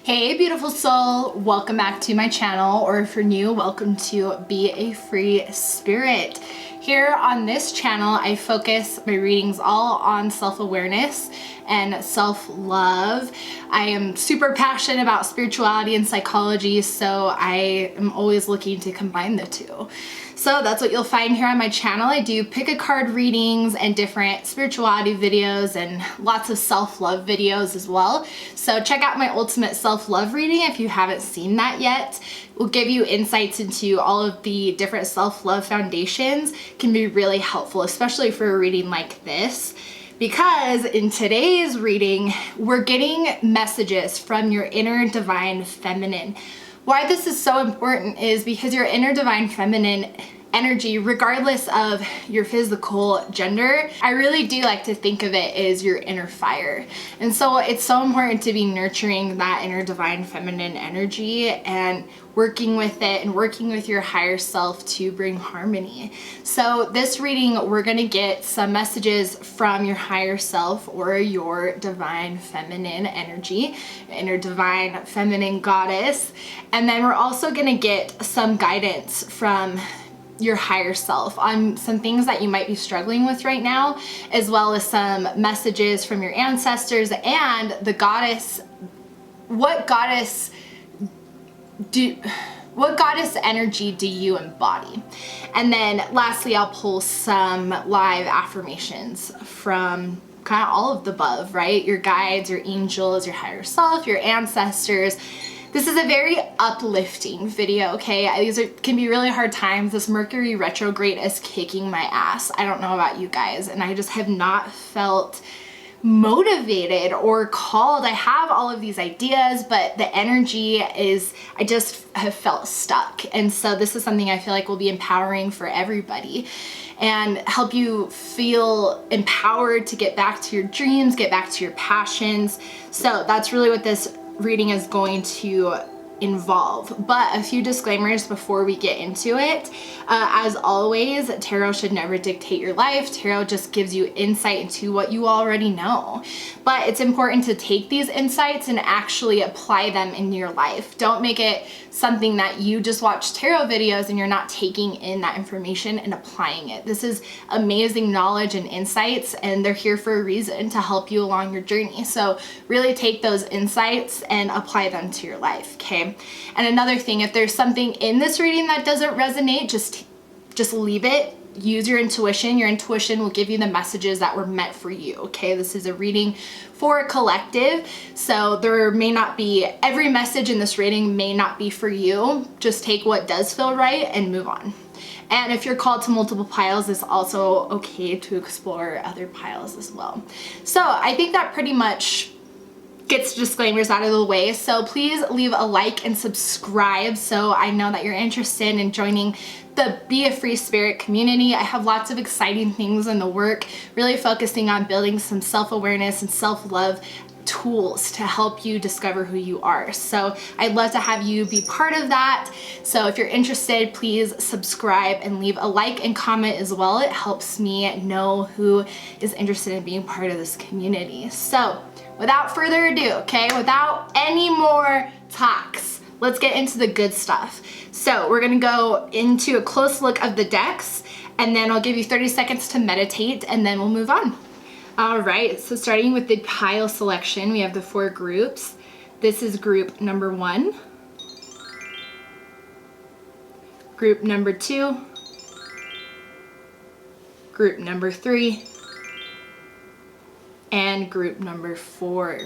Hey beautiful soul, welcome back to my channel, or if you're new, welcome to Be a Free Spirit. Here on this channel, I focus my readings all on self-awareness and self-love. I am super passionate about spirituality and psychology, so I am always looking to combine the two. So that's what you'll find here on my channel. I do pick a card readings and different spirituality videos and lots of self-love videos as well. So check out my ultimate self-love reading if you haven't seen that yet. It will give you insights into all of the different self-love foundations. It can be really helpful, especially for a reading like this. Because in today's reading, we're getting messages from your inner divine feminine. Why this is so important is because your inner divine feminine energy, regardless of your physical gender, I really do like to think of it as your inner fire. And so it's so important to be nurturing that inner divine feminine energy and working with it and working with your higher self to bring harmony. So this reading, we're gonna get some messages from your higher self or your divine feminine energy, inner divine feminine goddess. And then we're also gonna get some guidance from your higher self on some things that you might be struggling with right now, as well as some messages from your ancestors and the goddess. What goddess energy do you embody? And then lastly, I'll pull some live affirmations from kind of all of the above, right? Your guides, your angels, your higher self, your ancestors. This is a very uplifting video, okay? Can be really hard times. This Mercury retrograde is kicking my ass. I don't know about you guys, and I just have not felt motivated or called. I have all of these ideas, but the energy is, I just have felt stuck. And so this is something I feel like will be empowering for everybody and help you feel empowered to get back to your dreams, get back to your passions. So that's really what this reading is going to involve. But a few disclaimers before we get into it. As always, tarot should never dictate your life. Tarot just gives you insight into what you already know. But it's important to take these insights and actually apply them in your life. Don't make it something that you just watch tarot videos and you're not taking in that information and applying it. This is amazing knowledge and insights, and they're here for a reason, to help you along your journey. So really take those insights and apply them to your life, okay? And another thing, if there's something in this reading that doesn't resonate, just leave it. Use your intuition. Your intuition will give you the messages that were meant for you, okay? This is a reading for a collective, so there may not be, every message in this reading may not be for you. Just take what does feel right and move on. And if you're called to multiple piles, it's also okay to explore other piles as well. So I think that pretty much gets disclaimers out of the way. So please leave a like and subscribe so I know that you're interested in joining the Be a Free Spirit community. I have lots of exciting things in the work, really focusing on building some self-awareness and self-love tools to help you discover who you are. So I'd love to have you be part of that. So if you're interested, please subscribe and leave a like and comment as well. It helps me know who is interested in being part of this community. So without further ado, okay, without any more talks, let's get into the good stuff. So we're gonna go into a close look of the decks, and then I'll give you 30 seconds to meditate, and then we'll move on. All right, so starting with the pile selection, we have the 4 groups. This is group number 1, group number 2, group number 3, and group number 4.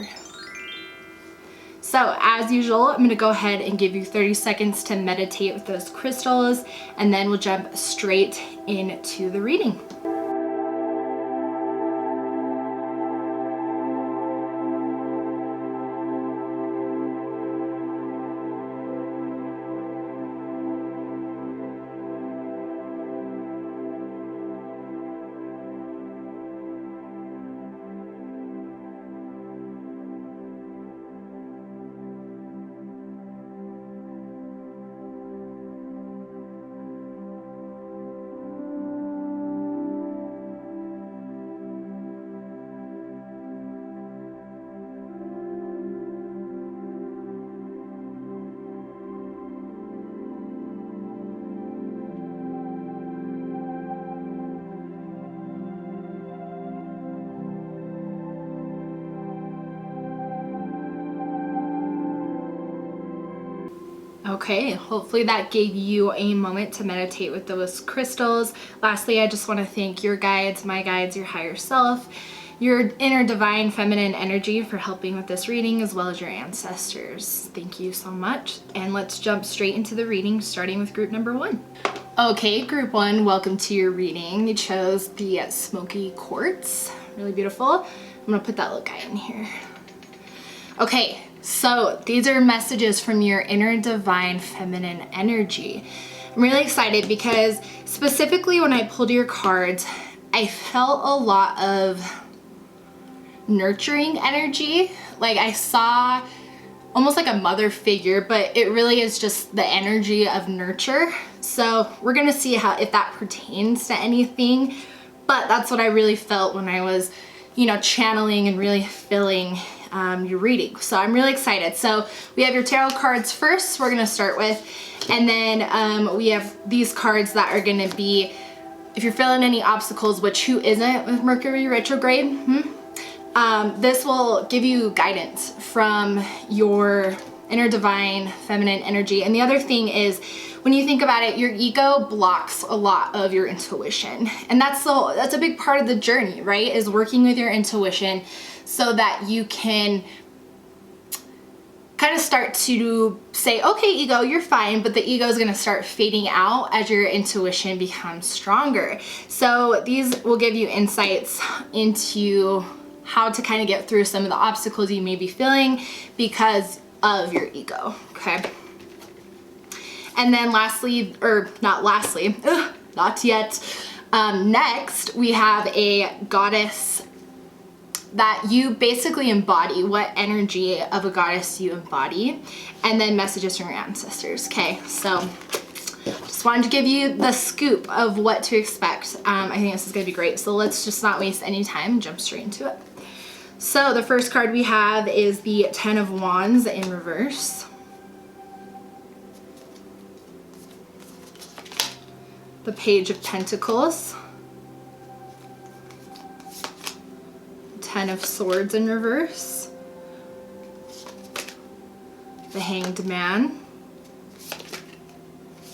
So as usual, I'm gonna go ahead and give you 30 seconds to meditate with those crystals, and then we'll jump straight into the reading. Okay, hopefully that gave you a moment to meditate with those crystals. Lastly, I just want to thank your guides, my guides, your higher self, your inner divine feminine energy for helping with this reading, as well as your ancestors. Thank you so much. And let's jump straight into the reading, starting with group number 1. Okay, group 1, welcome to your reading. You chose the smoky quartz. Really beautiful. I'm gonna put that little guy in here. Okay, so these are messages from your inner divine feminine energy. I'm really excited because specifically when I pulled your cards, I felt a lot of nurturing energy. Like I saw almost like a mother figure, but it really is just the energy of nurture. So we're gonna see if that pertains to anything, but that's what I really felt when I was, channeling and really feeling your reading. So I'm really excited. So we have your tarot cards first, we're gonna start with, and then we have these cards that are gonna be, if you're feeling any obstacles, which who isn't with Mercury retrograde, this will give you guidance from your inner divine feminine energy. And the other thing is, when you think about it, your ego blocks a lot of your intuition. And that's a big part of the journey, right? Is working with your intuition so that you can kind of start to say, okay, ego, you're fine, but the ego is gonna start fading out as your intuition becomes stronger. So these will give you insights into how to kind of get through some of the obstacles you may be feeling because of your ego, okay? And then lastly, or not lastly, not yet, next we have a goddess that you basically embody, what energy of a goddess you embody, and then messages from your ancestors, okay? So just wanted to give you the scoop of what to expect. I think this is gonna be great. So let's just not waste any time and jump straight into it. So the first card we have is the Ten of Wands in reverse. The Page of Pentacles. Ten of Swords in reverse. The Hanged Man.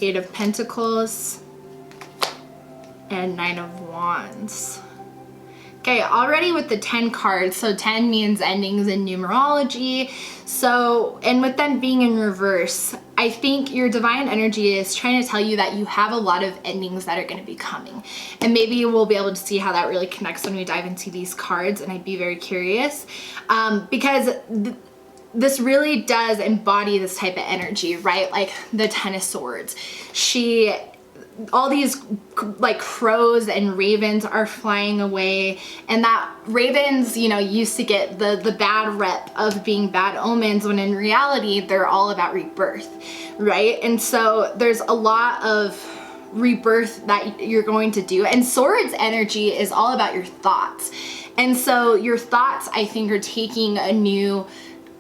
Eight of Pentacles. And Nine of Wands. Okay, already with the 10 cards, so 10 means endings in numerology. So, and with them being in reverse, I think your divine energy is trying to tell you that you have a lot of endings that are going to be coming. And maybe we'll be able to see how that really connects when we dive into these cards, and I'd be very curious. Because this really does embody this type of energy, right? Like the Ten of Swords. All these like crows and ravens are flying away, and that ravens, used to get the bad rep of being bad omens, when in reality they're all about rebirth, right? And so there's a lot of rebirth that you're going to do, and swords energy is all about your thoughts. And so your thoughts, I think, are taking a new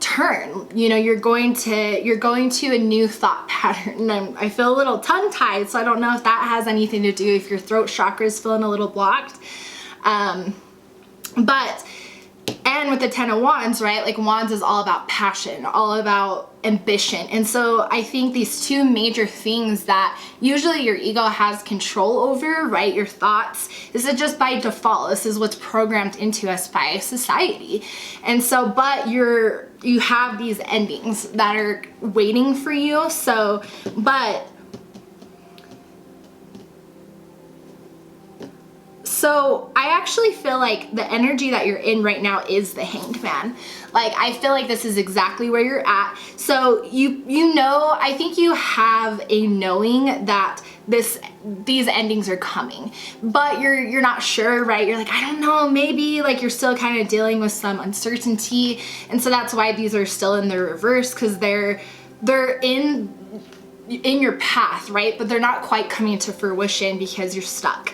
turn. You're going to a new thought pattern. And I feel a little tongue-tied, so I don't know if that has anything to do if your throat chakra is feeling a little blocked. And with the Ten of Wands, right? Like Wands is all about passion, all about ambition. And so I think these two major things that usually your ego has control over, right? Your thoughts, this is just by default. This is what's programmed into us by society. And so, but you have these endings that are waiting for you. So, So I actually feel like the energy that you're in right now is the Hanged Man. Like, I feel like this is exactly where you're at. So I think you have a knowing that these endings are coming, but you're not sure, right? You're like, I don't know, maybe, like you're still kind of dealing with some uncertainty. And so that's why these are still in the reverse, because they're in your path, right? But they're not quite coming to fruition because you're stuck.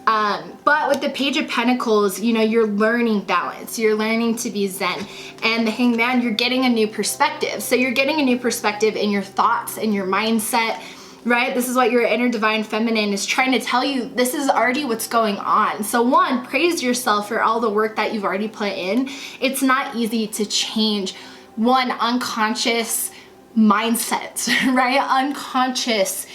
But with the Page of Pentacles, you're learning balance, you're learning to be zen. And the Hanged Man, you're getting a new perspective. So you're getting a new perspective in your thoughts and your mindset, right? This is what your inner divine feminine is trying to tell you. This is already what's going on. So one, praise yourself for all the work that you've already put in. It's not easy to change one unconscious mindsets, right? Unconscious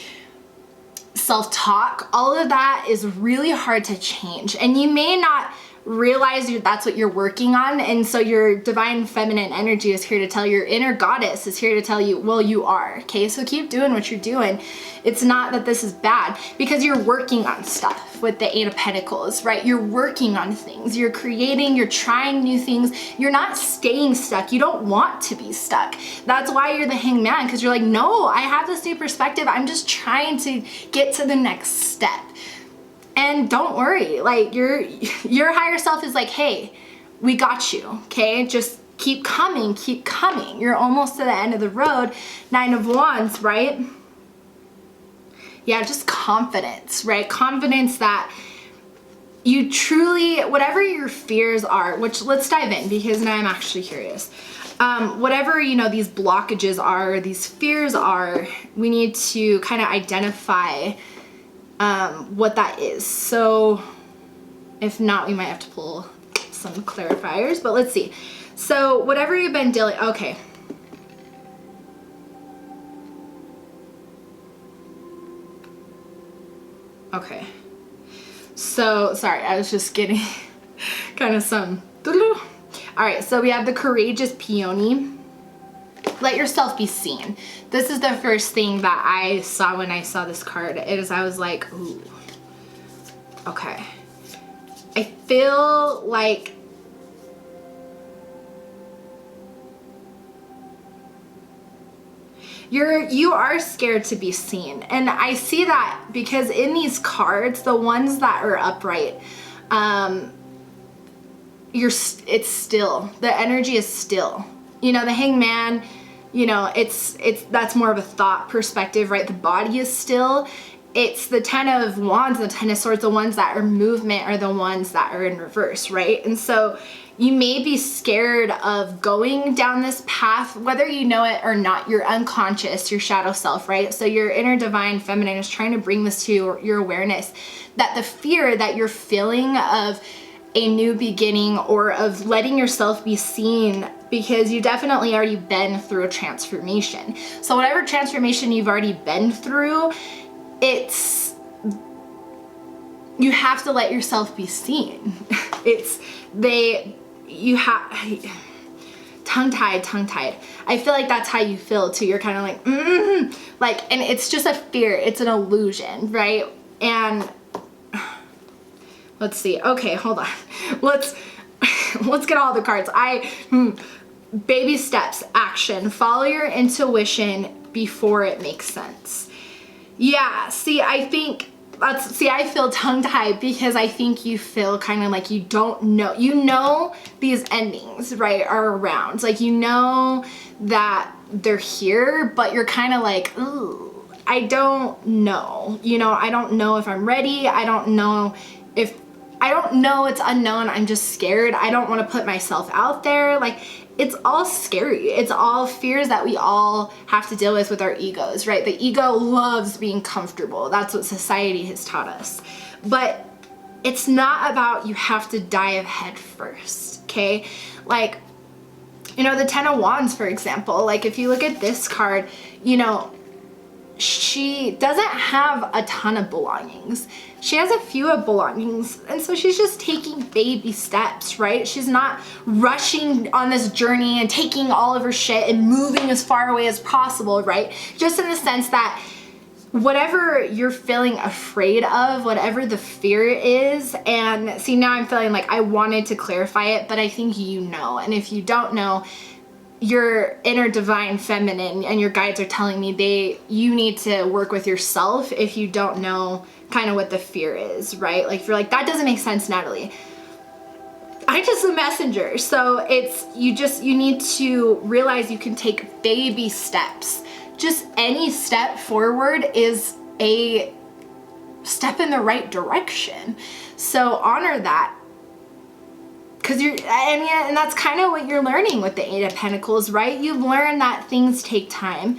self-talk, all of that is really hard to change. And you may not realize that's what you're working on. And so your divine feminine energy is here to tell you, your inner goddess is here to tell you, well, you are, okay? So keep doing what you're doing. It's not that this is bad, because you're working on stuff with the Eight of Pentacles, right? You're working on things, you're creating, you're trying new things. You're not staying stuck. You don't want to be stuck. That's why you're the Hanged Man, because you're like, no, I have this new perspective. I'm just trying to get to the next step. And don't worry, like your higher self is like, hey, we got you, okay? Just keep coming, keep coming. You're almost to the end of the road. Nine of Wands, right? Yeah, just confidence, right? Confidence that you truly, whatever your fears are, which let's dive in, because now I'm actually curious. Whatever, you know, these blockages are, these fears are, we need to kind of identify what that is. So if not, we might have to pull some clarifiers, but let's see. So whatever you've been dealing, okay. Okay. So, sorry, I was just getting kind of some. All right, so we have the courageous peony. Let yourself be seen. This is the first thing that I saw when I saw this card. I was like, ooh, okay. I feel like you are scared to be seen. And I see that because in these cards, the ones that are upright, it's still, the energy is still. You know, the Hanged Man, you know, that's more of a thought perspective, right? The body is still. It's the Ten of Wands and the Ten of Swords, the ones that are movement are the ones that are in reverse, right? And so you may be scared of going down this path, whether you know it or not. You're unconscious, your shadow self, right? So your inner divine feminine is trying to bring this to your awareness, that the fear that you're feeling of a new beginning or of letting yourself be seen, because you definitely already been through a transformation. So whatever transformation you've already been through, you have to let yourself be seen. Tongue-tied. I feel like that's how you feel too. You're kind of like, and it's just a fear. It's an illusion, right? And let's see. Okay, hold on. Let's get all the cards. Baby steps, action. Follow your intuition before it makes sense. Yeah, see, I feel tongue-tied because I think you feel kind of like you don't know. You know these endings, right, are around. Like, you know that they're here, but you're kind of like, ooh, I don't know. You know, I don't know if I'm ready. I don't know, it's unknown. I'm just scared. I don't want to put myself out there. Like, it's all scary. It's all fears that we all have to deal with our egos, right? The ego loves being comfortable. That's what society has taught us. But it's not about you have to dive head first, okay? Like, you know, the Ten of Wands, for example, like if you look at this card, you know, she doesn't have a ton of belongings. She has a few of belongings, and so she's just taking baby steps, right? She's not rushing on this journey and taking all of her shit and moving as far away as possible, right? Just in the sense that whatever you're feeling afraid of, whatever the fear is, and see, now I'm feeling like I wanted to clarify it, but I think you know, and if you don't know, your inner divine feminine and your guides are telling me you need to work with yourself if you don't know kind of what the fear is, right? Like, if you're like, that doesn't make sense, Natalie. I'm just a messenger. So you need to realize you can take baby steps. Just any step forward is a step in the right direction. So honor that. Because and that's kind of what you're learning with the Eight of Pentacles, right? You've learned that things take time.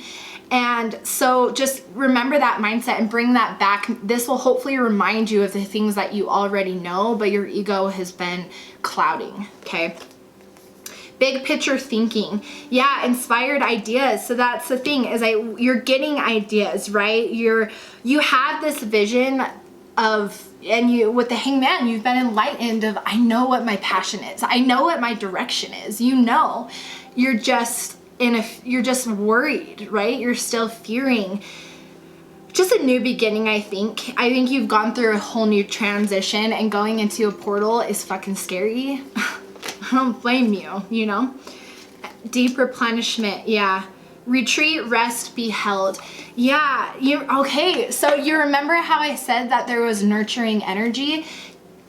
And so just remember that mindset and bring that back. This will hopefully remind you of the things that you already know, but your ego has been clouding, okay? Big picture thinking. Yeah, inspired ideas. So that's the thing, is you're getting ideas, right? You have this vision of, and you, with the Hangman, you've been enlightened of, I know what my passion is. I know what my direction is. You know, you're just you're just worried, right? You're still fearing. Just a new beginning, I think. I think you've gone through a whole new transition, and going into a portal is fucking scary. I don't blame you, you know? Deep replenishment, yeah. Retreat, rest, be held. Yeah, okay, so you remember how I said that there was nurturing energy?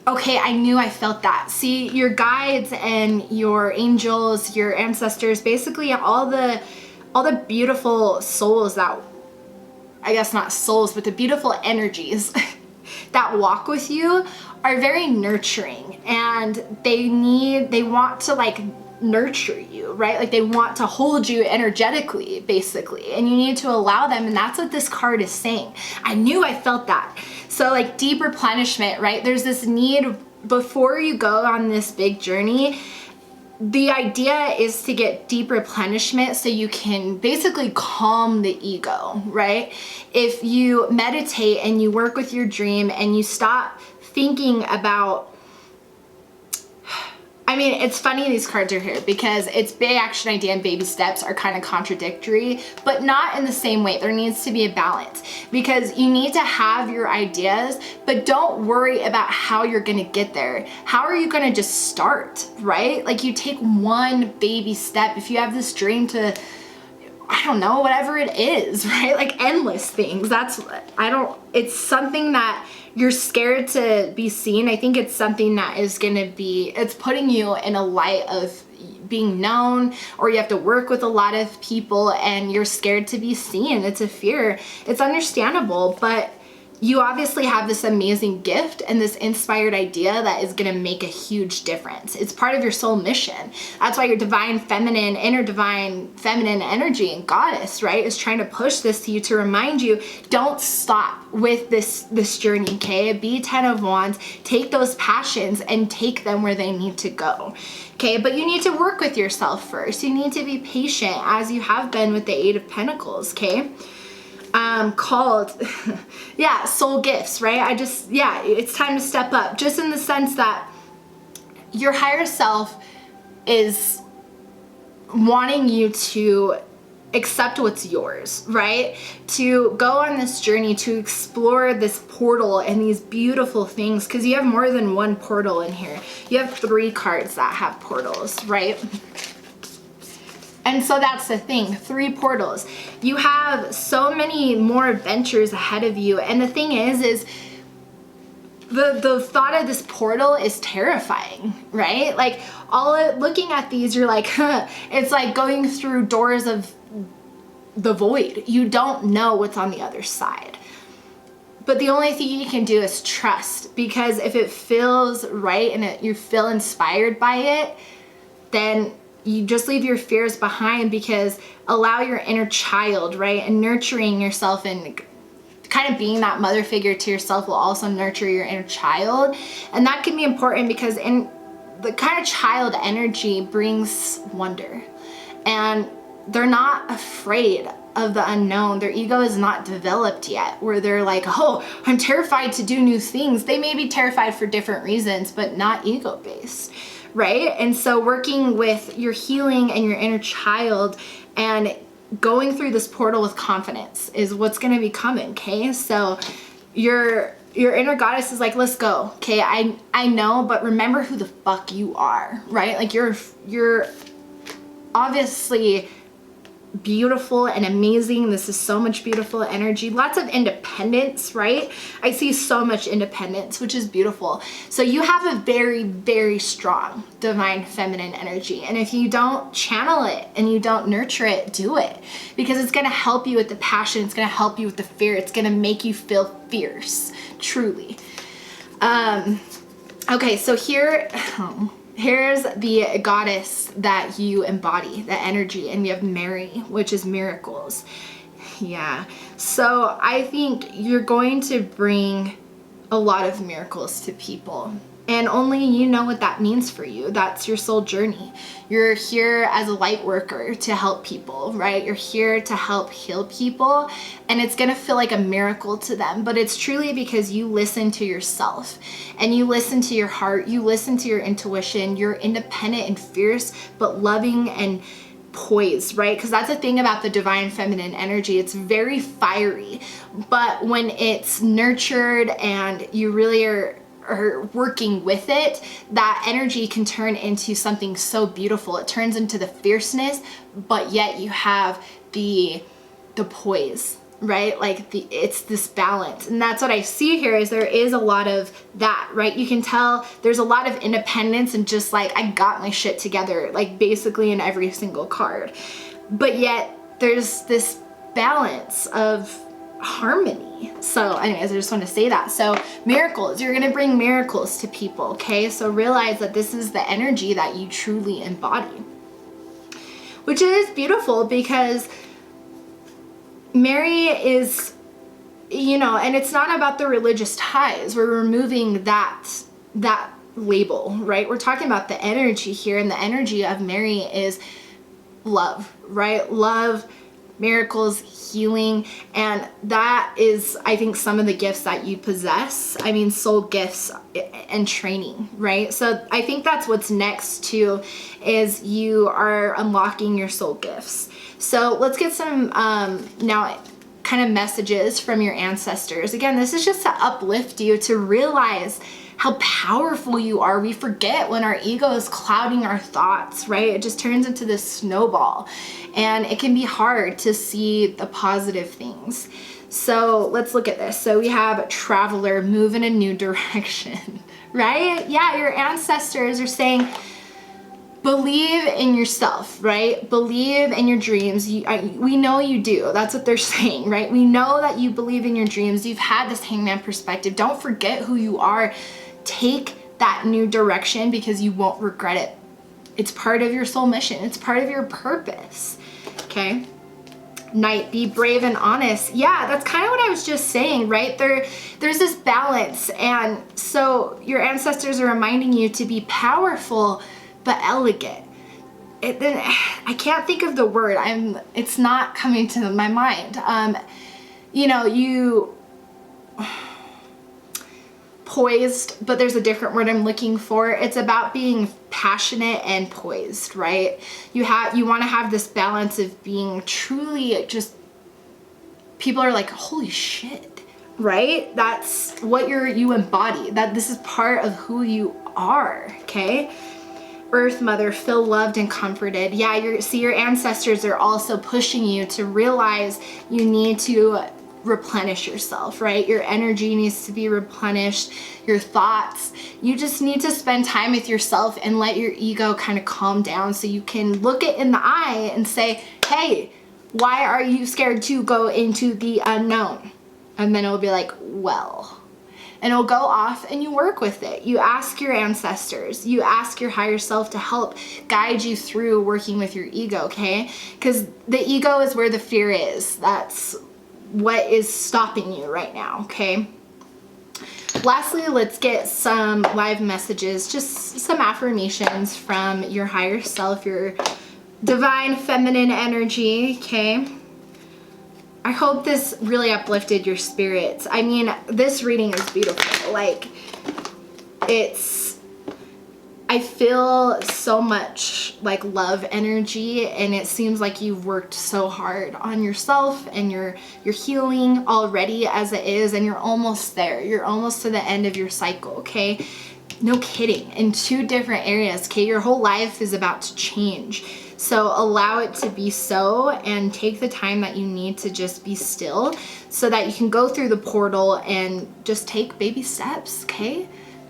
Okay, I knew I felt that. See, your guides and your angels, your ancestors, basically all the beautiful souls that, I guess not souls, but the beautiful energies that walk with you are very nurturing, and they want to like nurture you, right? Like they want to hold you energetically, basically, and you need to allow them. And that's what this card is saying. I knew I felt that. So like deep replenishment, right? There's this need before you go on this big journey. The idea is to get deep replenishment so you can basically calm the ego, right? If you meditate and you work with your dream and you stop thinking about, I mean, it's funny these cards are here because it's big action idea and baby steps are kind of contradictory, but not in the same way. There needs to be a balance, because you need to have your ideas, but don't worry about how you're going to get there. How are you going to just start, right? Like you take one baby step. If you have this dream to, I don't know, whatever it is, right? Like endless things. It's something that you're scared to be seen. I think it's something that is gonna be, it's putting you in a light of being known, or you have to work with a lot of people and you're scared to be seen. It's a fear. It's understandable, but you obviously have this amazing gift and this inspired idea that is gonna make a huge difference. It's part of your soul mission. That's why your divine feminine, inner divine feminine energy and goddess, right, is trying to push this to you, to remind you, don't stop with this journey, okay? Be 10 of Wands, take those passions and take them where they need to go, okay? But you need to work with yourself first. You need to be patient, as you have been with the 8 of Pentacles, okay? Called, yeah, soul gifts, right? It's time to step up, just in the sense that your higher self is wanting you to accept what's yours, right? To go on this journey, to explore this portal and these beautiful things, because you have more than one portal in here. You have 3 cards that have portals, right? And so that's the thing, 3 portals. You have so many more adventures ahead of you. And the thing is the thought of this portal is terrifying, right? Like looking at these, you're like, huh, it's like going through doors of the void. You don't know what's on the other side. But the only thing you can do is trust, because if it feels right and you feel inspired by it, then you just leave your fears behind, because allow your inner child, right? And nurturing yourself and kind of being that mother figure to yourself will also nurture your inner child. And that can be important, because in the kind of child energy brings wonder, and they're not afraid of the unknown. Their ego is not developed yet, where they're like, oh, I'm terrified to do new things. They may be terrified for different reasons, but not ego based, right? And so working with your healing and your inner child and going through this portal with confidence is what's going to be coming, okay? So your inner goddess is like, let's go, okay? I know, but remember who the fuck you are, right? Like you're obviously beautiful and amazing. This is so much beautiful energy, lots of independence, right? I see so much independence, which is beautiful. So you have a very, very strong divine feminine energy, and if you don't channel it and you don't nurture it, do it, because it's going to help you with the passion, it's going to help you with the fear, it's going to make you feel fierce, truly. Okay, so here's the goddess that you embody, the energy, and you have Mary, which is miracles. Yeah, so I think you're going to bring a lot of miracles to people, And only you know what that means for you. That's your soul journey. You're here as a light worker to help people, right? You're here to help heal people, and it's gonna feel like a miracle to them, but it's truly because you listen to yourself and you listen to your heart, you listen to your intuition, you're independent and fierce, but loving and poised, right? Because that's the thing about the divine feminine energy. It's very fiery, but when it's nurtured and you really are working with it, that energy can turn into something so beautiful. It turns into the fierceness, but yet you have the poise, right? Like it's this balance. And that's what I see here, is there is a lot of that, right? You can tell there's a lot of independence and just like, I got my shit together, like basically in every single card. But yet there's this balance of harmony. So anyways, I just want to say that. So miracles, you're going to bring miracles to people, okay? So realize that this is the energy that you truly embody, which is beautiful, because Mary is, you know, and it's not about the religious ties. We're removing that label, right? We're talking about the energy here, and the energy of Mary is love, right? Love, miracles, healing, and that is, I think, some of the gifts that you possess. I mean, soul gifts and training, right? So I think that's what's next too, is you are unlocking your soul gifts. So let's get some now kind of messages from your ancestors. Again, this is just to uplift you, to realize how powerful you are. We forget when our ego is clouding our thoughts, right? It just turns into this snowball, and it can be hard to see the positive things. So let's look at this. So we have traveler, move in a new direction, right? Yeah, your ancestors are saying, believe in yourself, right? Believe in your dreams. We know you do. That's what they're saying, right? We know that you believe in your dreams. You've had this hangman perspective. Don't forget who you are. Take that new direction, because you won't regret it. It's part of your soul mission. It's part of your purpose, okay? Knight, be brave and honest. Yeah, that's kind of what I was just saying, right? There's this balance, and so your ancestors are reminding you to be powerful but elegant. I can't think of the word. It's not coming to my mind. You know, you poised, but there's a different word I'm looking for. It's about being passionate and poised, right? You want to have this balance of being truly just, people are like, holy shit, right? That's what you embody. That this is part of who you are, okay? Earth Mother, feel loved and comforted. Yeah, your ancestors are also pushing you to realize you need to replenish yourself, right? Your energy needs to be replenished, your thoughts. You just need to spend time with yourself and let your ego kind of calm down, so you can look it in the eye and say, hey, why are you scared to go into the unknown? And then it'll be like, well, and it'll go off, and you work with it. You ask your ancestors, you ask your higher self to help guide you through working with your ego, okay? Because the ego is where the fear is. That's what is stopping you right now, okay? Lastly, let's get some live messages, just some affirmations from your higher self, your divine feminine energy, okay? I hope this really uplifted your spirits. I mean, this reading is beautiful. Like, I feel so much like love energy, and it seems like you've worked so hard on yourself and you're healing already as it is, and you're almost there. You're almost to the end of your cycle, okay? No kidding. In 2 different areas, okay? Your whole life is about to change. So allow it to be so, and take the time that you need to just be still, so that you can go through the portal and just take baby steps, okay?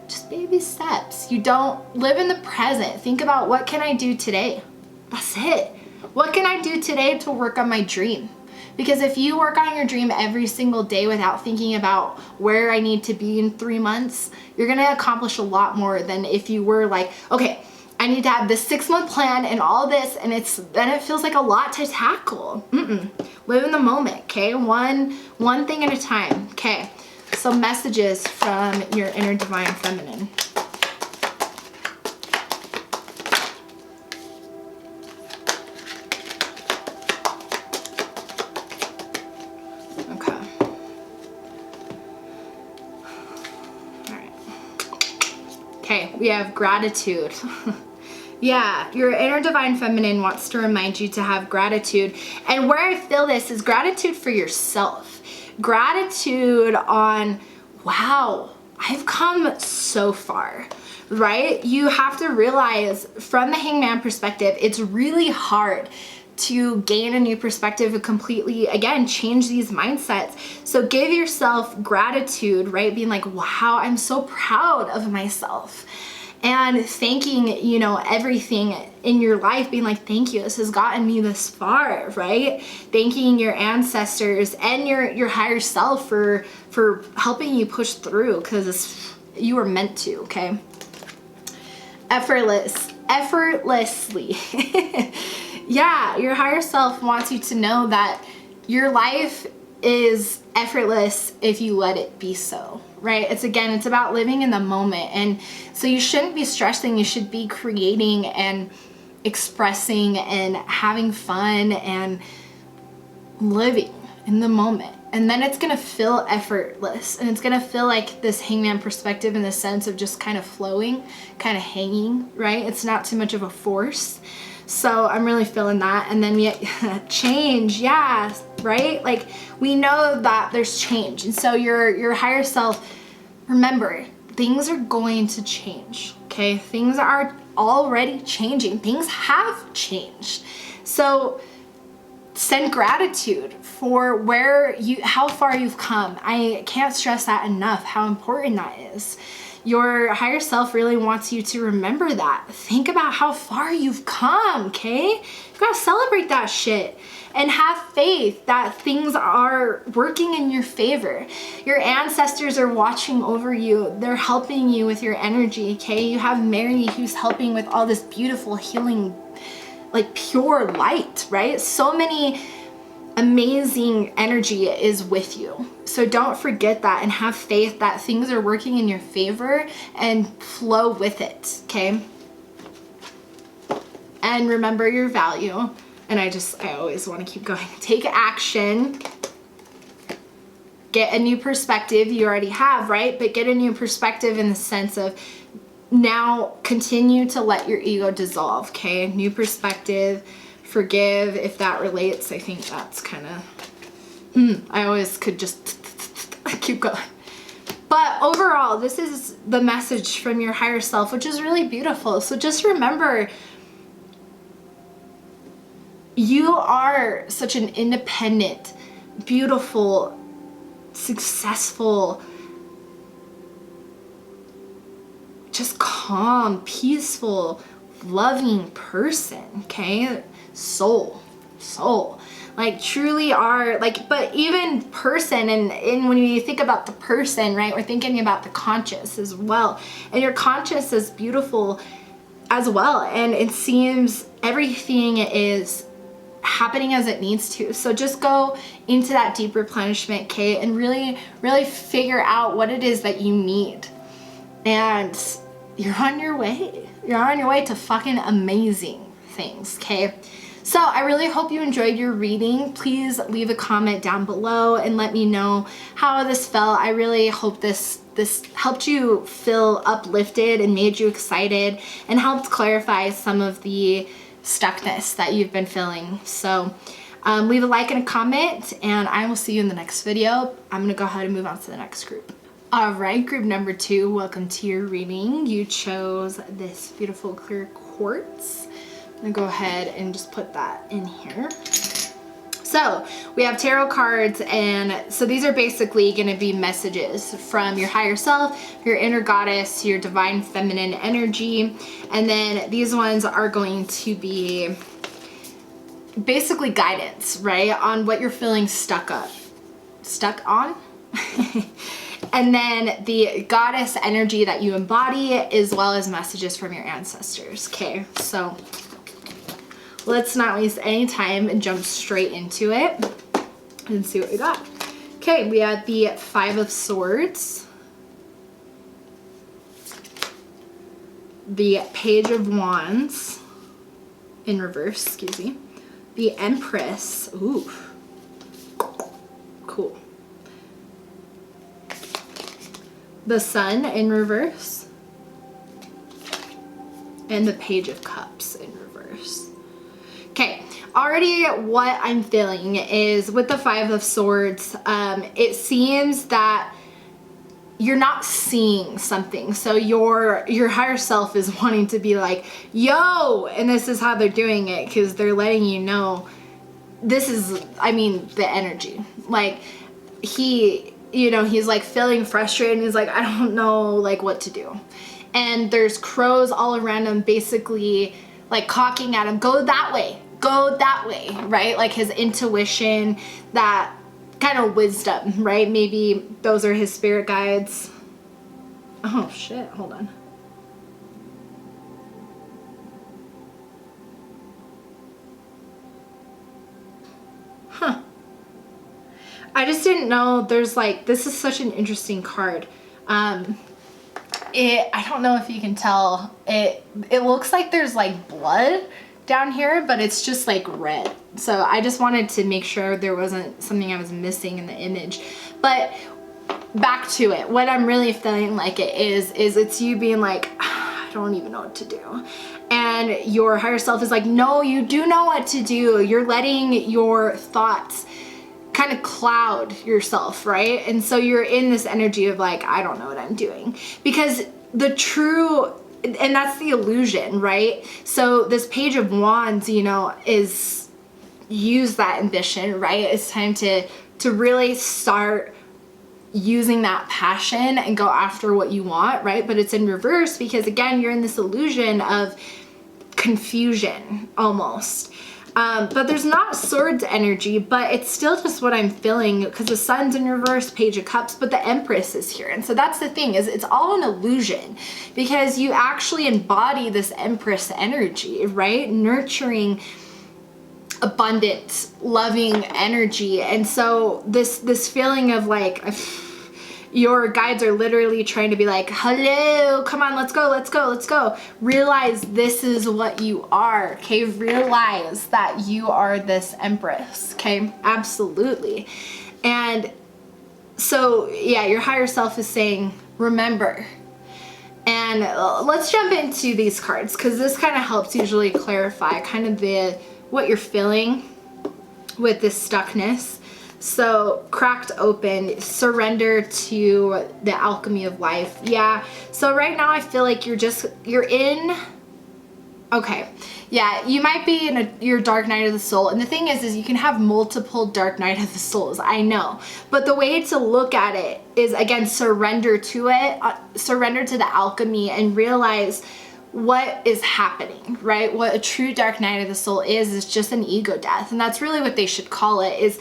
Just baby steps. You don't live in the present. Think about, what can I do today? That's it. What can I do today to work on my dream? Because if you work on your dream every single day without thinking about where I need to be in 3 months, you're going to accomplish a lot more than if you were like, okay, I need to have this 6-month plan and all this, and then it feels like a lot to tackle. Live in the moment, okay? One thing at a time, okay? So messages from your inner divine feminine. Okay, we have gratitude. Yeah, your inner divine feminine wants to remind you to have gratitude. And where I feel this is gratitude for yourself. Gratitude on, wow, I've come so far, right? You have to realize from the hangman perspective, it's really hard to gain a new perspective and completely, again, change these mindsets. So give yourself gratitude, right? Being like, wow, I'm so proud of myself. And thanking, you know, everything in your life, being like, thank you, this has gotten me this far, right? Thanking your ancestors and your higher self for helping you push through, because you were meant to, okay? Effortlessly. Yeah, your higher self wants you to know that your life is effortless if you let it be so, right? It's about living in the moment. And so you shouldn't be stressing, you should be creating and expressing and having fun and living in the moment. And then it's gonna feel effortless, and it's gonna feel like this hangman perspective in the sense of just kind of flowing, kind of hanging, right? It's not too much of a force. So I'm really feeling that. And then change, yeah, right? Like, we know that there's change. And so your higher self, remember, things are going to change, okay? Things are already changing. Things have changed. So send gratitude for how far you've come. I can't stress that enough, how important that is. Your higher self really wants you to remember that. Think about how far you've come, okay? You gotta celebrate that shit and have faith that things are working in your favor. Your ancestors are watching over you. They're helping you with your energy, okay? You have Mary who's helping with all this beautiful healing, like pure light, right? So many amazing energy is with you. So don't forget that, and have faith that things are working in your favor and flow with it, okay? And remember your value. And I always want to keep going. Take action. Get a new perspective. You already have, right? But get a new perspective in the sense of now continue to let your ego dissolve, okay? New perspective. Forgive, if that relates. I think that's kind of, I always could just keep going. But overall, this is the message from your higher self, which is really beautiful. So just remember, you are such an independent, beautiful, successful, just calm, peaceful, loving person, okay? Soul, like truly are, like, but even person, and when you think about the person, right, we're thinking about the conscious as well, and your conscious is beautiful as well, and it seems everything is happening as it needs to. So just go into that deep replenishment, okay, and really figure out what it is that you need, and you're on your way to fucking amazing things, okay? So I really hope you enjoyed your reading. Please leave a comment down below and let me know how this felt. I really hope this helped you feel uplifted and made you excited and helped clarify some of the stuckness that you've been feeling. So leave a like and a comment, and I will see you in the next video. I'm gonna go ahead and move on to the next group. All right, group number 2, welcome to your reading. You chose this beautiful clear quartz. I'm gonna go ahead and just put that in here. So we have tarot cards, and so these are basically gonna be messages from your higher self, your inner goddess, your divine feminine energy, and then these ones are going to be basically guidance, right, on what you're feeling stuck on. And then the goddess energy that you embody, as well as messages from your ancestors, okay? So let's not waste any time and jump straight into it and see what we got. Okay, we had the 5 of Swords, the Page of Wands in reverse, excuse me, the Empress, ooh, cool, the Sun in reverse, and the Page of Cups in reverse. Okay, already what I'm feeling is with the Five of Swords, it seems that you're not seeing something. So your higher self is wanting to be like, yo, and this is how they're doing it, because they're letting you know this is, I mean, the energy. Like he's like feeling frustrated and he's like, I don't know like what to do. And there's crows all around him basically like cocking at him, go that way, right? Like his intuition, that kind of wisdom, right? Maybe those are his spirit guides. Oh shit, hold on. Huh. I just didn't know there's like, this is such an interesting card. I don't know if you can tell, it looks like there's like blood down here, but it's just like red. So I just wanted to make sure there wasn't something I was missing in the image. But back to it, what I'm really feeling like it is it's you being like, I don't even know what to do. And your higher self is like, no, you do know what to do. You're letting your thoughts kind of cloud yourself, right? And so you're in this energy of like, I don't know what I'm doing. Because the true, and that's the illusion, right? So this Page of Wands, you know, is use that ambition, right? It's time to really start using that passion and go after what you want, right? But it's in reverse because again, you're in this illusion of confusion almost. But there's not swords energy, but it's still just what I'm feeling because the Sun's in reverse, Page of Cups, but the Empress is here. And so that's the thing, is it's all an illusion because you actually embody this Empress energy, right? Nurturing, abundant, loving energy. And so this feeling of like, your guides are literally trying to be like, hello, come on, let's go. Realize this is what you are, okay? Realize that you are this Empress, okay? Absolutely. And so, yeah, your higher self is saying, remember. And let's jump into these cards because this kind of helps usually clarify kind of what you're feeling with this stuckness. So cracked open, surrender to the alchemy of life. Yeah. So right now I feel like you're in, okay. Yeah, you might be in your dark night of the soul. And the thing is you can have multiple dark night of the souls. I know. But the way to look at it is, again, surrender to it, surrender to the alchemy and realize what is happening, right? What a true dark night of the soul is just an ego death. And that's really what they should call it, is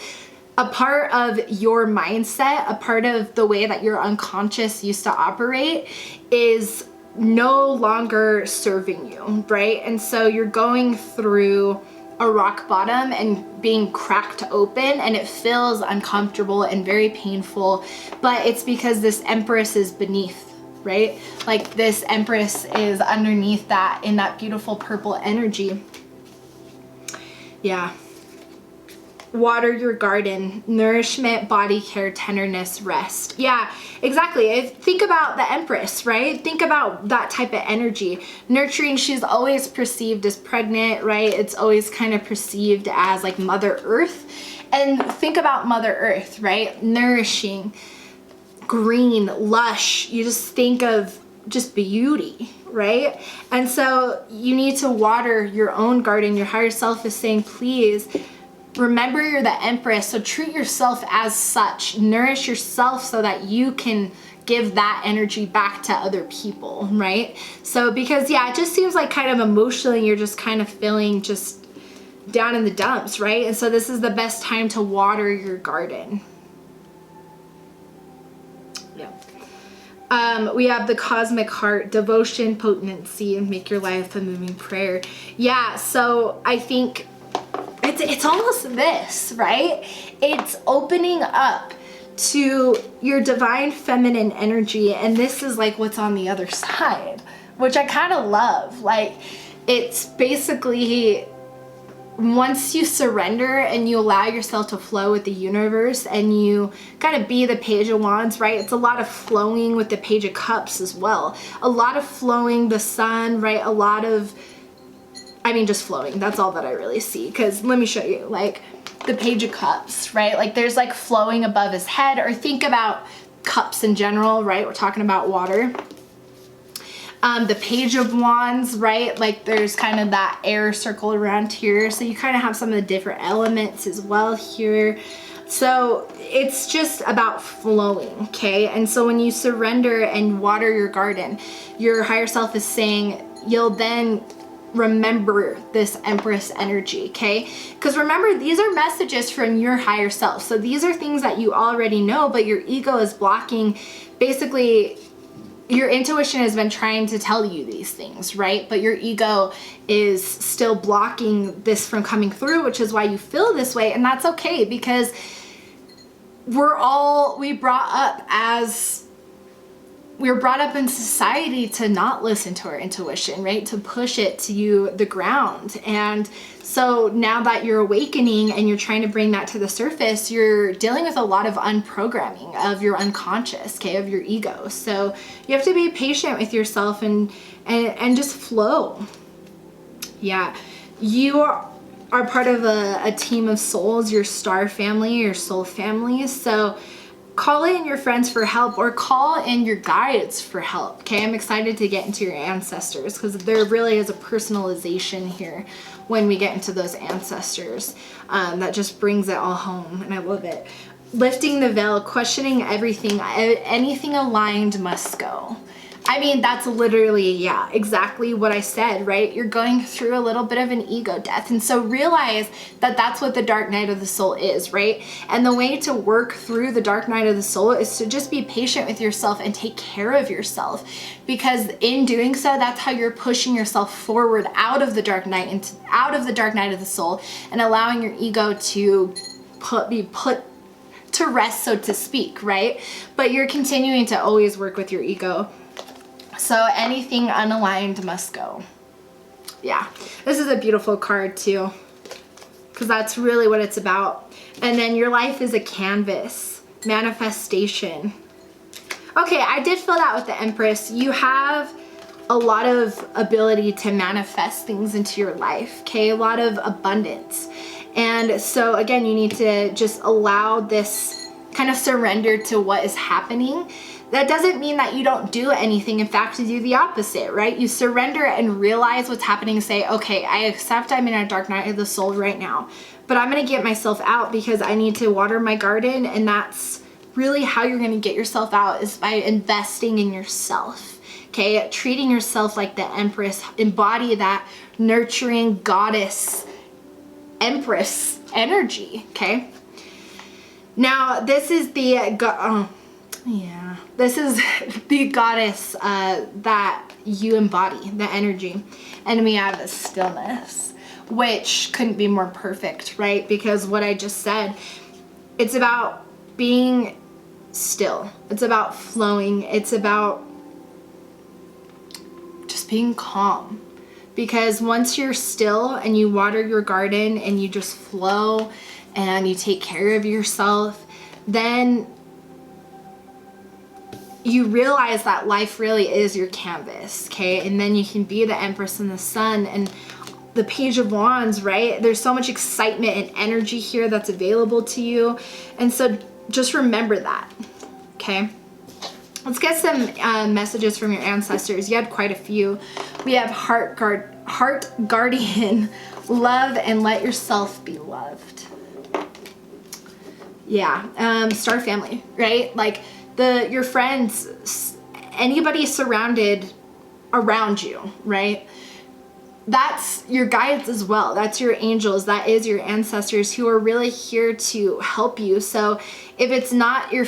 a part of your mindset, a part of the way that your unconscious used to operate is no longer serving you, right? And so you're going through a rock bottom and being cracked open and it feels uncomfortable and very painful, but it's because this Empress is beneath, right? Like this Empress is underneath that, in that beautiful purple energy. Yeah. Water your garden, nourishment, body care, tenderness, rest. Yeah, exactly. Think about the Empress, right? Think about that type of energy. Nurturing, she's always perceived as pregnant, right? It's always kind of perceived as like Mother Earth. And think about Mother Earth, right? Nourishing, green, lush. You just think of just beauty, right? And so you need to water your own garden. Your higher self is saying, please, remember you're the Empress, so treat yourself as such. Nourish yourself so that you can give that energy back to other people, right? So because, yeah, it just seems like kind of emotionally you're just kind of feeling just down in the dumps, right? And so this is the best time to water your garden. Yeah. We have the Cosmic Heart, devotion, potency, and make your life a moving prayer. Yeah, so I think it's almost this, right? It's opening up to your divine feminine energy, and this is like what's on the other side, which I kind of love. Like, it's basically once you surrender and you allow yourself to flow with the universe and you kind of be the Page of Wands, right? It's a lot of flowing with the Page of Cups as well. A lot of flowing, the Sun, right? A lot of, I mean, just flowing. That's all that I really see. Because let me show you, like the Page of Cups, right? Like there's like flowing above his head, or think about cups in general, right? We're talking about water. The Page of Wands, right? Like there's kind of that air circle around here. So you kind of have some of the different elements as well here. So it's just about flowing, okay? And so when you surrender and water your garden, your higher self is saying you'll then remember this Empress energy, okay? Because remember, these are messages from your higher self. So these are things that you already know, but your ego is blocking. Basically, your intuition has been trying to tell you these things, right? But your ego is still blocking this from coming through, which is why you feel this way. And that's okay, because we were brought up in society to not listen to our intuition, right? To push it to the ground. And so now that you're awakening and you're trying to bring that to the surface, you're dealing with a lot of unprogramming of your unconscious, okay, of your ego. So you have to be patient with yourself and just flow. Yeah, you are part of a team of souls, your star family, your soul family. So call in your friends for help, or call in your guides for help, okay? I'm excited to get into your ancestors, because there really is a personalization here when we get into those ancestors. That just brings it all home, and I love it. Lifting the veil, questioning everything, anything aligned must go. I mean, that's literally, yeah, exactly what I said, right? You're going through a little bit of an ego death. And so realize that that's what the dark night of the soul is, right? And the way to work through the dark night of the soul is to just be patient with yourself and take care of yourself. Because in doing so, that's how you're pushing yourself forward out of the dark night and out of the dark night of the soul, and allowing your ego to be put to rest, so to speak, right? But you're continuing to always work with your ego. So anything unaligned must go. Yeah, this is a beautiful card too, because that's really what it's about. And then your life is a canvas, manifestation. Okay, I did fill that with the Empress. You have a lot of ability to manifest things into your life, okay? A lot of abundance. And so again, you need to just allow this kind of surrender to what is happening. That doesn't mean that you don't do anything. In fact, you do the opposite, right? You surrender and realize what's happening and say, okay, I accept I'm in a dark night of the soul right now, but I'm gonna get myself out because I need to water my garden. And that's really how you're gonna get yourself out, is by investing in yourself, okay? Treating yourself like the Empress. Embody that nurturing goddess, Empress energy, okay? Now, this is the, this is the goddess that you embody, the energy. And we have the stillness, which couldn't be more perfect, right? Because what I just said, it's about being still. It's about flowing. It's about just being calm. Because once you're still and you water your garden and you just flow and you take care of yourself, then you realize that life really is your canvas, okay? And then you can be the Empress and the Sun and the Page of Wands, right? There's so much excitement and energy here that's available to you. And so just remember that, okay? Let's get some messages from your ancestors. You had quite a few. We have Heart Guardian, love and let yourself be loved. Yeah, Star Family, right? Like your friends, anybody surrounded around you, right? That's your guides as well. That's your angels. That is your ancestors who are really here to help you. So if it's not your,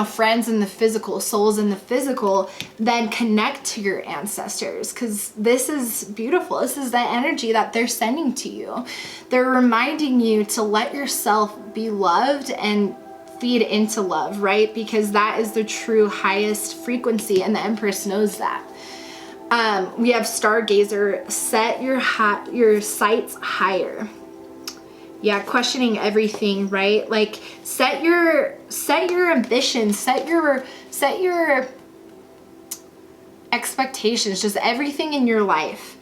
friends in the physical, souls in the physical, then connect to your ancestors, because this is beautiful. This is the energy that they're sending to you. They're reminding you to let yourself be loved and feed into love, right? Because that is the true highest frequency, and the Empress knows that. We have Stargazer, set your sights higher. Yeah, questioning everything, right? Like set your ambitions, set your expectations, just everything in your life.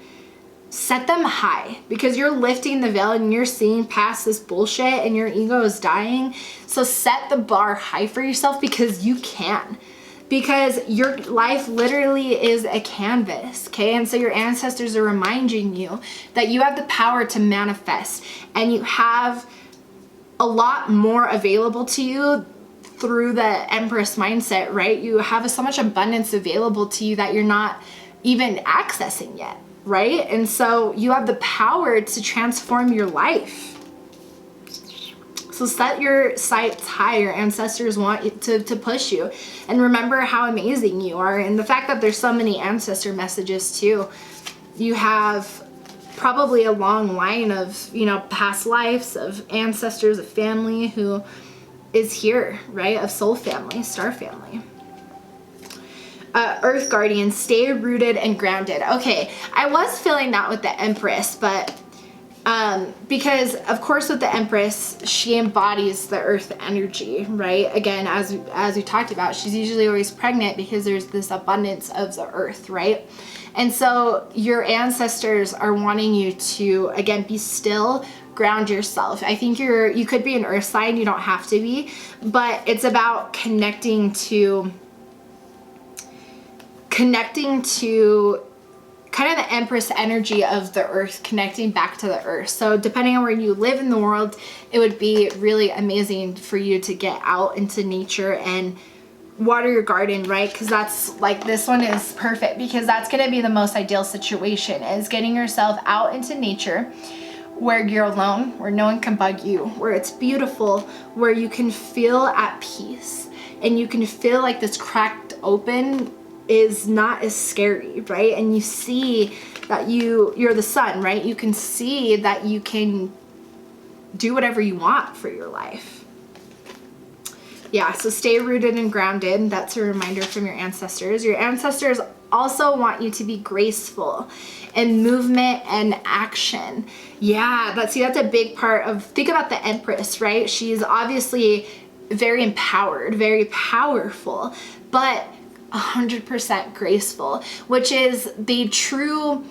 Set them high, because you're lifting the veil and you're seeing past this bullshit and your ego is dying. So set the bar high for yourself, because you can. Because your life literally is a canvas, okay? And so your ancestors are reminding you that you have the power to manifest, and you have a lot more available to you through the Empress mindset, right? You have so much abundance available to you that you're not even accessing yet, right? And so you have the power to transform your life. So set your sights high. Your ancestors want you to push you. And remember how amazing you are. And the fact that there's so many ancestor messages too. You have probably a long line of, you know, past lives, of ancestors, of family who is here, right? Of soul family, star family. Earth guardian, stay rooted and grounded. Okay, I was feeling that with the Empress, but because of course with the Empress, she embodies the earth energy, right? Again, as we talked about, she's usually always pregnant because there's this abundance of the earth, right? And so your ancestors are wanting you to, again, be still, ground yourself. I think you could be an earth sign, you don't have to be, but it's about connecting to kind of the Empress energy of the earth, connecting back to the earth. So depending on where you live in the world, it would be really amazing for you to get out into nature and water your garden, right? Because that's like, this one is perfect, because that's going to be the most ideal situation, is getting yourself out into nature where you're alone, where no one can bug you, where it's beautiful, where you can feel at peace and you can feel like this cracked open is not as scary, right? And you see that you're the sun, right? You can see that you can do whatever you want for your life. Yeah, so stay rooted and grounded. That's a reminder from your ancestors. Your ancestors also want you to be graceful in movement and action. Yeah, that's a big part of, think about the Empress, right? She's obviously very empowered, very powerful, but 100% graceful, which is the true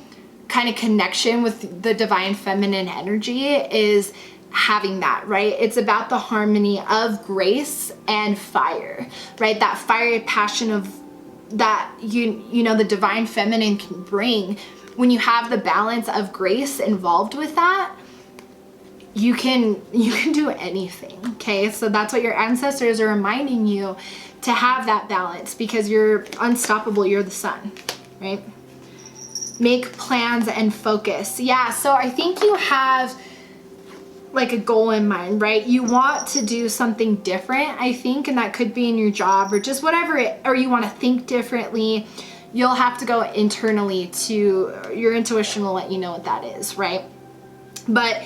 kind of connection with the divine feminine energy, is having that, right? It's about the harmony of grace and fire, right? That fiery passion of that you know the divine feminine can bring. When you have the balance of grace involved with that, you can do anything, okay? So that's what your ancestors are reminding you, to have that balance, because you're unstoppable, you're the sun, right? Make plans and focus. Yeah, so I think you have like a goal in mind, right? You want to do something different, I think, and that could be in your job or just whatever or you want to think differently. You'll have to go internally to, your intuition will let you know what that is, right? But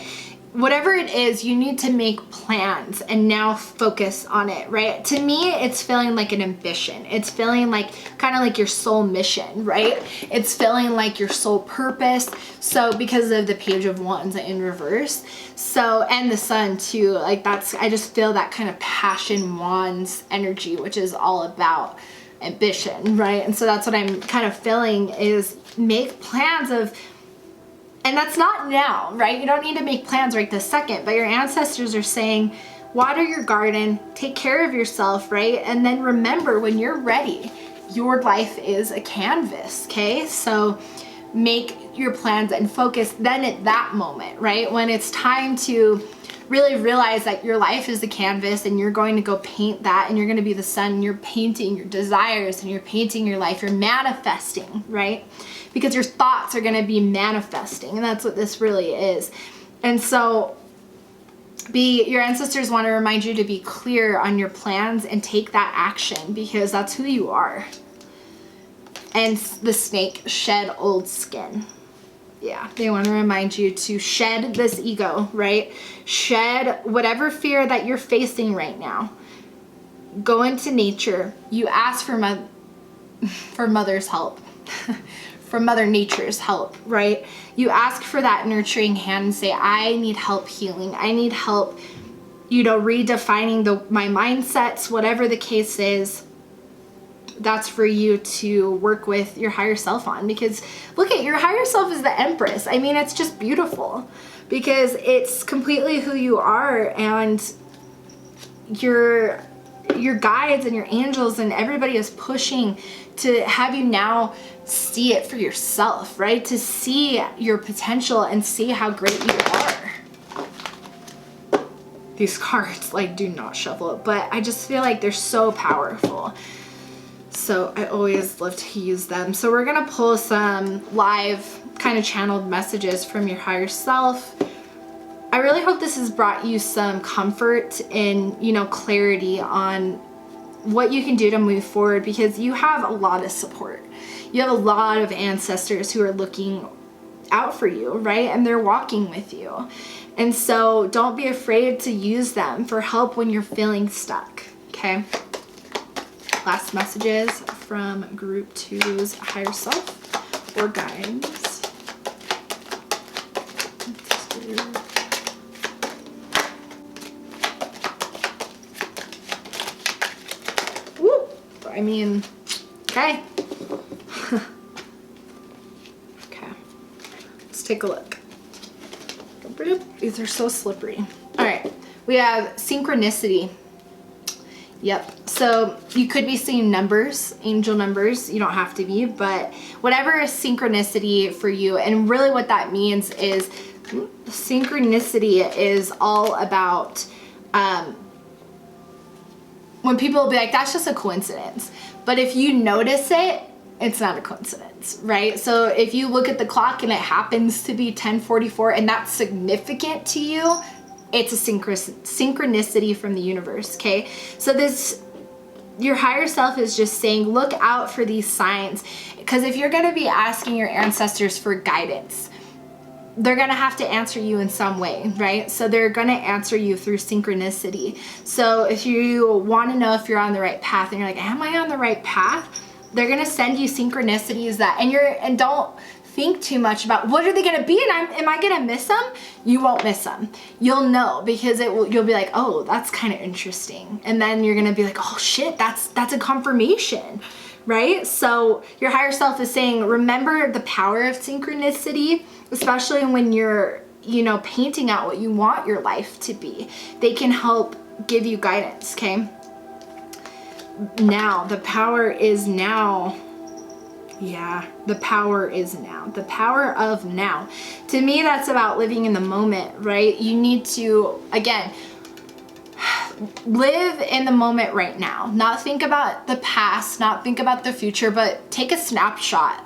whatever it is, you need to make plans and now focus on it, right? To me, it's feeling like an ambition. It's feeling like kind of like your soul mission, right? It's feeling like your soul purpose. So because of the Page of Wands in reverse, so, and the sun too, like that's, I just feel that kind of passion wands energy, which is all about ambition, right? And so that's what I'm kind of feeling, is make plans of, and that's not now, right? You don't need to make plans right this second, but your ancestors are saying, water your garden, take care of yourself, right? And then remember, when you're ready, your life is a canvas, okay? So make your plans and focus then at that moment, right? When it's time to really realize that your life is the canvas and you're going to go paint that, and you're going to be the sun, and you're painting your desires and you're painting your life, you're manifesting, right? Because your thoughts are going to be manifesting, and that's what this really is. And so your ancestors want to remind you to be clear on your plans and take that action, because that's who you are. And the snake, shed old skin. Yeah, they want to remind you to shed this ego, right? Shed whatever fear that you're facing right now. Go into nature. You ask for mother's help. from Mother Nature's help, right? You ask for that nurturing hand and say, I need help healing. I need help, you know, redefining my mindsets, whatever the case is. That's for you to work with your higher self on, because look at your higher self is the Empress. I mean, it's just beautiful because it's completely who you are, and your guides and your angels and everybody is pushing to have you now see it for yourself, right? To see your potential and see how great you are. These cards like do not shuffle, but I just feel like they're so powerful. So I always love to use them. So we're gonna pull some live kind of channeled messages from your higher self. I really hope this has brought you some comfort and, you know, clarity on what you can do to move forward, because you have a lot of support. You have a lot of ancestors who are looking out for you, right? And they're walking with you. And so don't be afraid to use them for help when you're feeling stuck, okay? Last messages from group 2's higher self or guides. Woo! I mean, okay. Okay. Let's take a look. These are so slippery. All right. We have synchronicity. Yep. So you could be seeing numbers, angel numbers. You don't have to be, but whatever is synchronicity for you. And really what that means is synchronicity is all about when people will be like, that's just a coincidence. But if you notice it, it's not a coincidence, right? So if you look at the clock and it happens to be 10:44 and that's significant to you, it's a synchronicity from the universe, okay? So this, your higher self is just saying, look out for these signs. Because if you're gonna be asking your ancestors for guidance, they're gonna have to answer you in some way, right? So they're gonna answer you through synchronicity. So if you wanna know if you're on the right path and you're like, am I on the right path? They're gonna send you synchronicities that, and don't think too much about what are they gonna be and am I gonna miss them? You won't miss them. You'll know, because you'll be like, oh, that's kind of interesting. And then you're gonna be like, oh shit, that's a confirmation, right? So your higher self is saying, remember the power of synchronicity, especially when you're, you know, painting out what you want your life to be. They can help give you guidance, okay? Now, the power is now. Yeah, the power is now. The power of now. To me, that's about living in the moment, right? You need to, again, live in the moment right now. Not think about the past, not think about the future, but take a snapshot,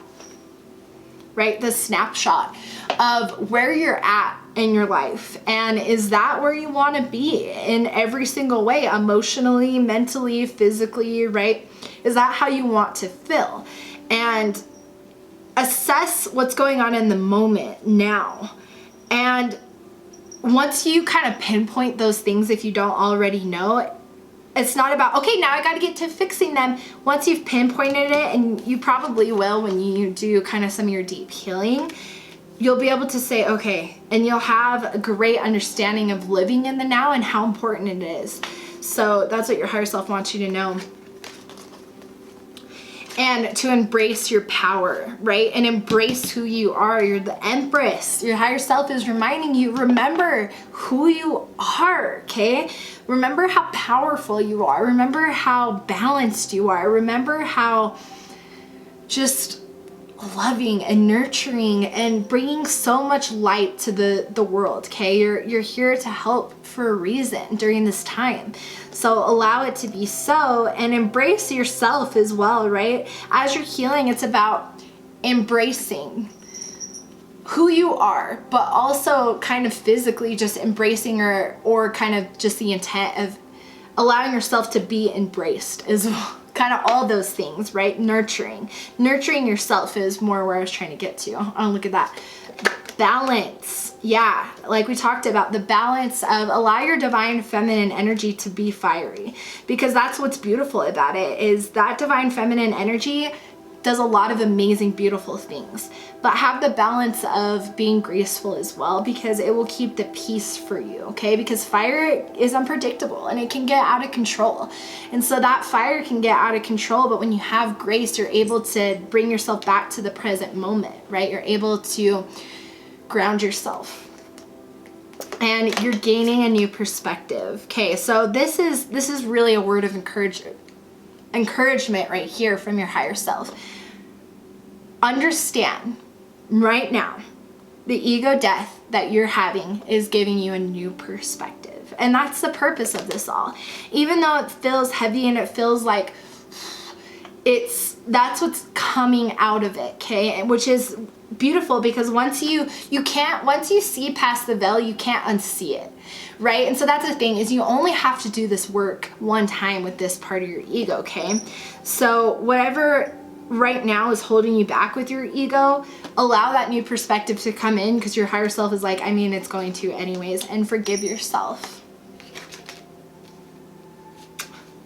right? The snapshot of where you're at in your life. And is that where you want to be in every single way? Emotionally, mentally, physically, right? Is that how you want to feel? And assess what's going on in the moment now. And once you kind of pinpoint those things, if you don't already know, it's not about, okay, now I got to get to fixing them. Once you've pinpointed it, and you probably will when you do kind of some of your deep healing, you'll be able to say, okay, and you'll have a great understanding of living in the now and how important it is. So that's what your higher self wants you to know. And to embrace your power, right? And embrace who you are. You're the Empress. Your higher self is reminding you, remember who you are, okay? Remember how powerful you are. Remember how balanced you are. Remember how just loving and nurturing and bringing so much light to the world, okay? You're here to help for a reason during this time. So allow it to be so, and embrace yourself as well, right? As you're healing, it's about embracing who you are, but also kind of physically just embracing or kind of just the intent of allowing yourself to be embraced as well. Kind of all those things, right? Nurturing yourself is more where I was trying to get to. Oh, look at that. Balance. Yeah, like we talked about, the balance of allow your divine feminine energy to be fiery, because that's what's beautiful about it, is that divine feminine energy does a lot of amazing, beautiful things. But have the balance of being graceful as well, because it will keep the peace for you, okay? Because fire is unpredictable and it can get out of control. And so that fire can get out of control, but when you have grace, you're able to bring yourself back to the present moment, right? You're able to ground yourself. And you're gaining a new perspective. Okay, so this is really a word of encouragement right here from your higher self. Understand right now, the ego death that you're having is giving you a new perspective. And that's the purpose of this all. Even though it feels heavy and it feels like that's what's coming out of it, okay? Which is beautiful, because once you see past the veil, you can't unsee it, right? And so that's the thing, is you only have to do this work one time with this part of your ego, okay? So whatever right now is holding you back with your ego, allow that new perspective to come in, because your higher self is like, I mean, it's going to anyways. And forgive yourself.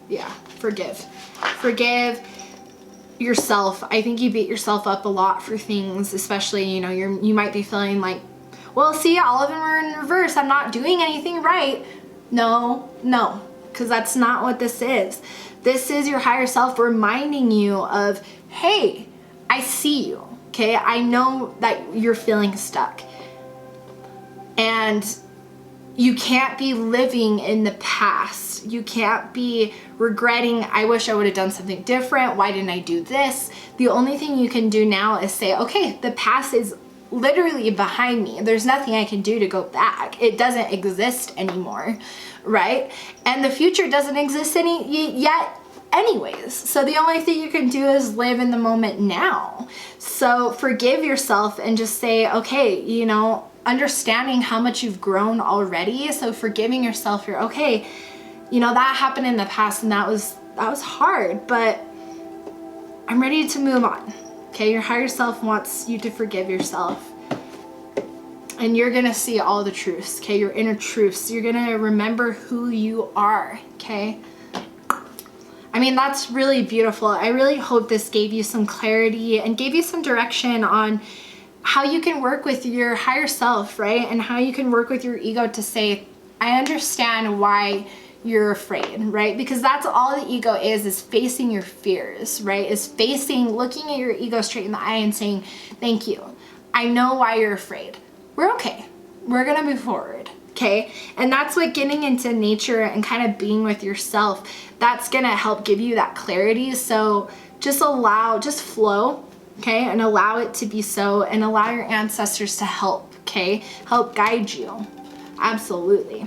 Yeah, forgive yourself. I think you beat yourself up a lot for things, especially, you know, you might be feeling like, well, see, all of them are in reverse, I'm not doing anything right. No, because that's not what this is. This is your higher self reminding you of, hey, I see you, okay? I know that you're feeling stuck. And you can't be living in the past. You can't be regretting, I wish I would have done something different. Why didn't I do this? The only thing you can do now is say, okay, the past is literally behind me. There's nothing I can do to go back. It doesn't exist anymore, right? And the future doesn't exist yet anyways. So the only thing you can do is live in the moment now. So forgive yourself and just say, okay, you know, understanding how much you've grown already. So forgiving yourself, you're okay, you know, that happened in the past and that was hard, but I'm ready to move on. Okay, your higher self wants you to forgive yourself. And you're gonna see all the truths, okay? Your inner truths. You're gonna remember who you are, okay? I mean, that's really beautiful. I really hope this gave you some clarity and gave you some direction on how you can work with your higher self, right? And how you can work with your ego to say, I understand why you're afraid, right? Because that's all the ego is facing your fears, right? Is looking at your ego straight in the eye and saying, thank you. I know why you're afraid. We're okay. We're gonna move forward, okay? And that's what getting into nature and kind of being with yourself, that's gonna help give you that clarity. So just flow, okay? And allow it to be so, and allow your ancestors to help, okay? Help guide you, absolutely.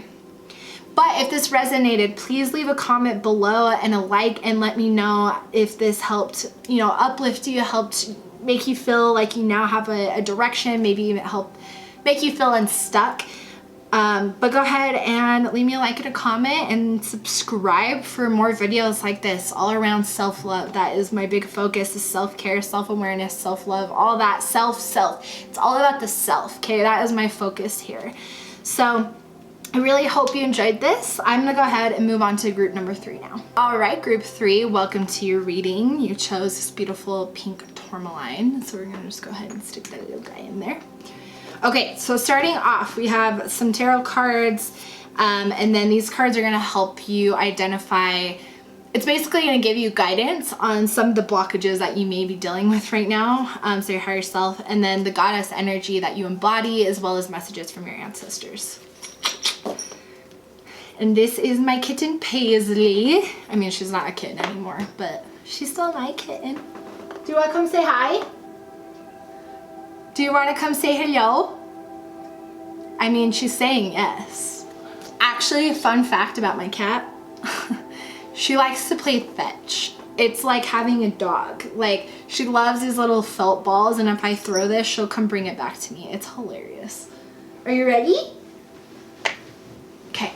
But if this resonated, please leave a comment below and a like, and let me know if this helped, you know, uplift you, helped make you feel like you now have a direction, maybe even help make you feel unstuck. But go ahead and leave me a like and a comment and subscribe for more videos like this all around self-love. That is my big focus, is self-care, self-awareness, self-love, all that self. It's all about the self, okay? That is my focus here. So I really hope you enjoyed this. I'm gonna go ahead and move on to group number 3 now. All right, group 3, welcome to your reading. You chose this beautiful pink tourmaline, so we're gonna just go ahead and stick that little guy in there. Okay, so starting off, we have some tarot cards, and then these cards are gonna help you identify, it's basically gonna give you guidance on some of the blockages that you may be dealing with right now, so your higher self, and then the goddess energy that you embody, as well as messages from your ancestors. And this is my kitten Paisley. I mean, she's not a kitten anymore, but she's still my kitten. Do you wanna come say hi? Do you wanna come say hello? I mean, she's saying yes. Actually, a fun fact about my cat, she likes to play fetch. It's like having a dog. Like, she loves these little felt balls, and if I throw this, she'll come bring it back to me. It's hilarious. Are you ready? Okay.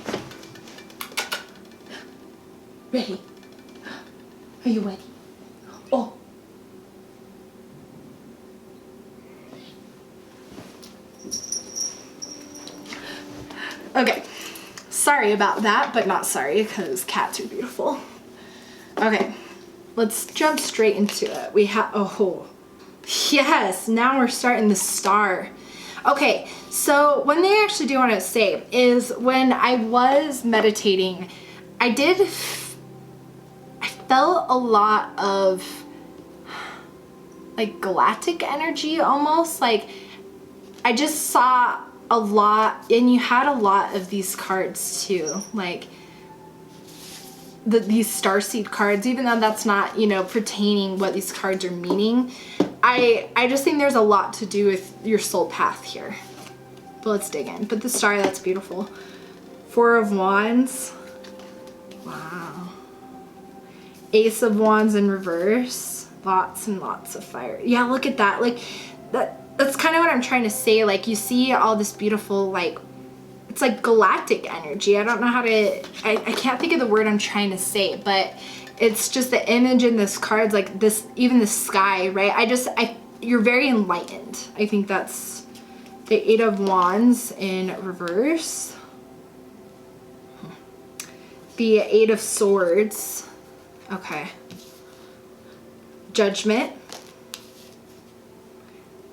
Ready? Are you ready? Oh. Okay. Sorry about that, but not sorry, because cats are beautiful. Okay. let's jump straight into it. We have, oh, yes, now we're starting the star. Okay, so one thing I actually do want to say is when I was meditating, I felt a lot of like galactic energy almost. Like I just saw a lot, and you had a lot of these cards too, like these starseed cards, even though that's not, you know, pertaining what these cards are meaning. I just think there's a lot to do with your soul path here. But let's dig in. But the star, that's beautiful. 4 of Wands. Wow. Ace of Wands in reverse. Lots and lots of fire. Yeah, look at that. Like that's kind of what I'm trying to say. Like you see all this beautiful, like, it's like galactic energy. I don't know how to, I can't think of the word I'm trying to say, but it's just the image in this card's like this, even the sky, right? You're very enlightened. I think that's the 8 of Wands in reverse. The 8 of Swords. Okay. Judgment.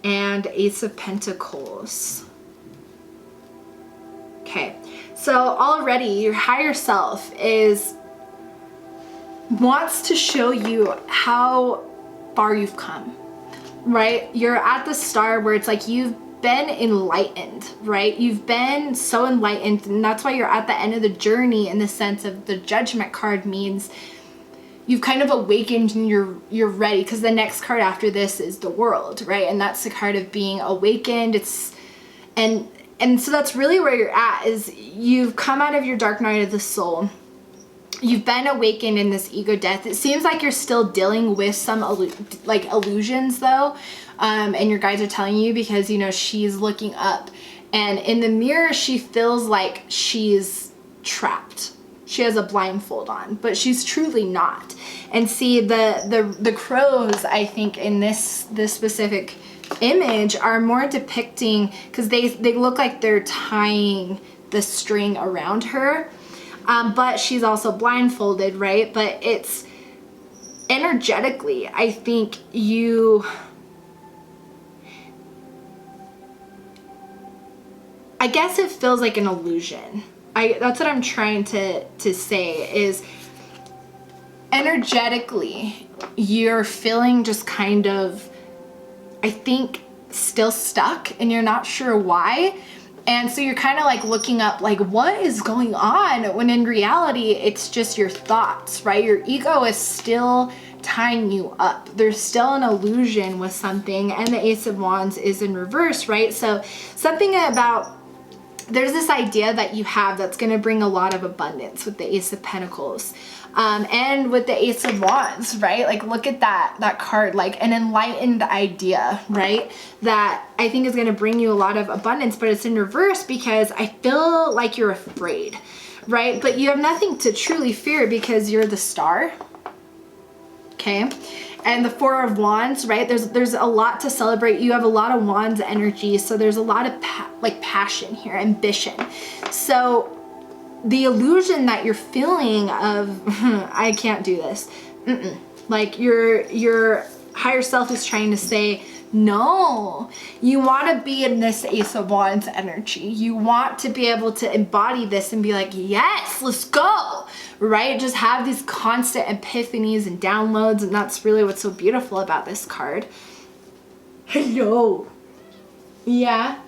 And Ace of Pentacles. Okay, so already your higher self wants to show you how far you've come, right? You're at the star where it's like you've been enlightened, right? You've been so enlightened, and that's why you're at the end of the journey, in the sense of the Judgment card means you've kind of awakened and you're ready, because the next card after this is the World, right? And that's the card of being awakened. And so that's really where you're at, is you've come out of your dark night of the soul. You've been awakened in this ego death. It seems like you're still dealing with some illusions though. And your guides are telling you, because, you know, she's looking up and in the mirror, she feels like she's trapped. She has a blindfold on, but she's truly not. And see, the crows, I think, in this specific image are more depicting, because they look like they're tying the string around her, but she's also blindfolded, right? But it's energetically, I think I guess it feels like an illusion. That's what I'm trying to say, is energetically you're feeling just kind of, I think, still stuck, and you're not sure why. And so you're kind of like looking up, like, what is going on? When in reality, it's just your thoughts, right? Your ego is still tying you up. There's still an illusion with something. And the Ace of Wands is in reverse, right? So something about, there's this idea that you have that's going to bring a lot of abundance with the Ace of Pentacles. And with the Ace of Wands, right? Like, look at that card, like an enlightened idea, right? That I think is going to bring you a lot of abundance, but it's in reverse because I feel like you're afraid, right? But you have nothing to truly fear because you're the star, okay? And the 4 of Wands, right? There's a lot to celebrate. You have a lot of Wands energy, so there's a lot of passion here, ambition. So the illusion that you're feeling of, I can't do this. Like your higher self is trying to say, no, you want to be in this Ace of Wands energy. You want to be able to embody this and be like, yes, let's go, right? Just have these constant epiphanies and downloads. And that's really what's so beautiful about this card. Hello. Yeah.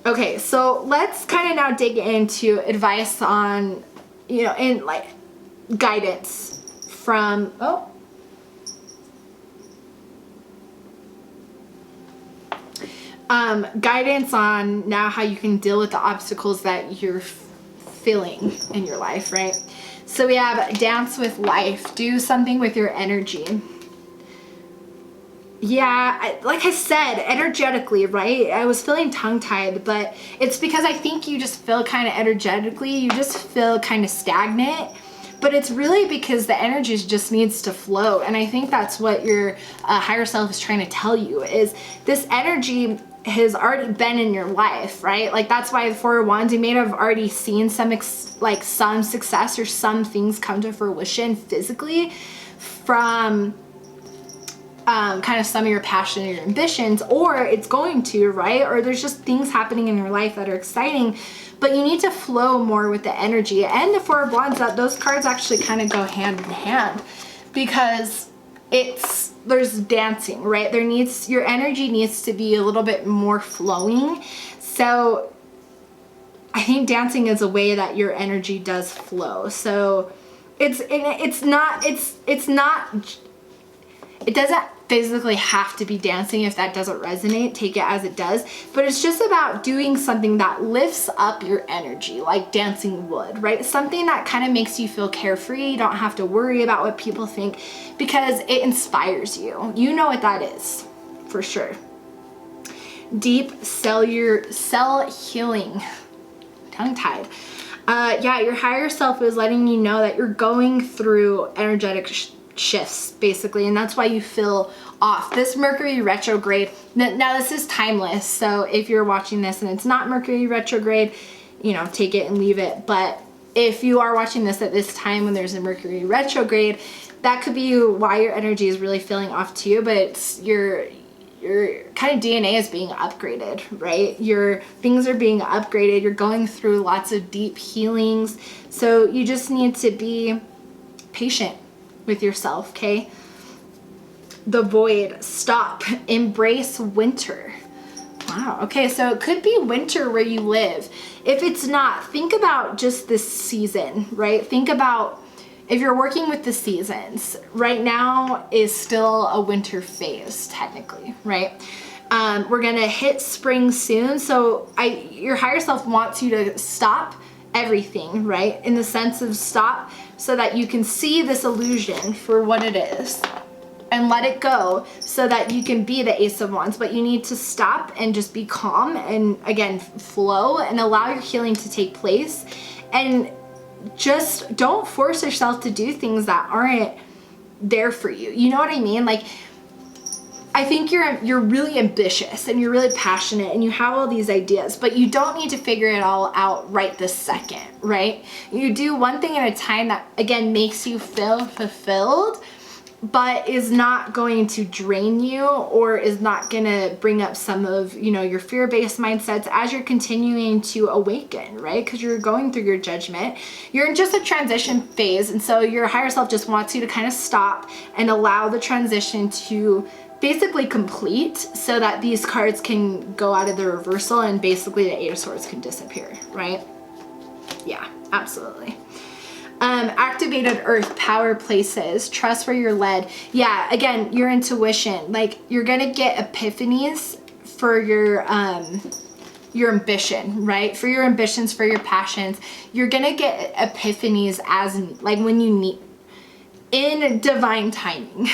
Okay, so let's kind of now dig into advice on, you know, and like guidance from, guidance on now how you can deal with the obstacles that you're feeling in your life, right? So we have dance with life, do something with your energy. Yeah, like I said, energetically, right? I was feeling tongue-tied, but it's because I think you just feel kind of energetically, you just feel kind of stagnant, but it's really because the energy just needs to flow. And I think that's what your higher self is trying to tell you, is this energy, has already been in your life, right? Like that's why the Four of Wands, you may have already seen some some success or some things come to fruition physically from kind of some of your passion or your ambitions, or it's going to, right? Or there's just things happening in your life that are exciting, but you need to flow more with the energy. And the Four of Wands, that those cards actually kind of go hand in hand, because there's dancing, right? Your energy needs to be a little bit more flowing. So I think dancing is a way that your energy does flow. So it doesn't physically have to be dancing. If that doesn't resonate, take it as it does. But it's just about doing something that lifts up your energy, like dancing would, right? Something that kind of makes you feel carefree. You don't have to worry about what people think, because it inspires you. You know what that is, for sure. Deep cell healing. Tongue-tied. Yeah, your higher self is letting you know that you're going through energetic shifts, basically, and that's why you feel off. This Mercury retrograde, now this is timeless, so if you're watching this and it's not Mercury retrograde, you know, take it and leave it. But if you are watching this at this time when there's a Mercury retrograde, that could be why your energy is really feeling off too. But it's your kind of DNA is being upgraded, right? Your things are being upgraded. You're going through lots of deep healings, so you just need to be patient with yourself, okay? The Void, stop, embrace winter. Wow, okay, so it could be winter where you live. If it's not, think about just this season, right? Think about if you're working with the seasons. Right now is still a winter phase, technically, right? We're gonna hit spring soon, so your higher self wants you to stop everything, right? In the sense of stop, so that you can see this illusion for what it is and let it go, so that you can be the Ace of Wands. But you need to stop and just be calm and, again, flow and allow your healing to take place. And just don't force yourself to do things that aren't there for you. You know what I mean? Like, I think you're really ambitious and you're really passionate and you have all these ideas, but you don't need to figure it all out right this second, right? You do one thing at a time that, again, makes you feel fulfilled, but is not going to drain you or is not going to bring up some of, you know, your fear-based mindsets as you're continuing to awaken, right? Because you're going through your judgment. You're in just a transition phase, and so your higher self just wants you to kind of stop and allow the transition to basically complete, so that these cards can go out of the reversal and basically the Eight of Swords can disappear, right? Yeah, absolutely. Activated Earth, power places, trust where you're led. Yeah, again, your intuition, like you're gonna get epiphanies for your ambition, right? For your ambitions, for your passions, you're gonna get epiphanies as like when you need, in divine timing.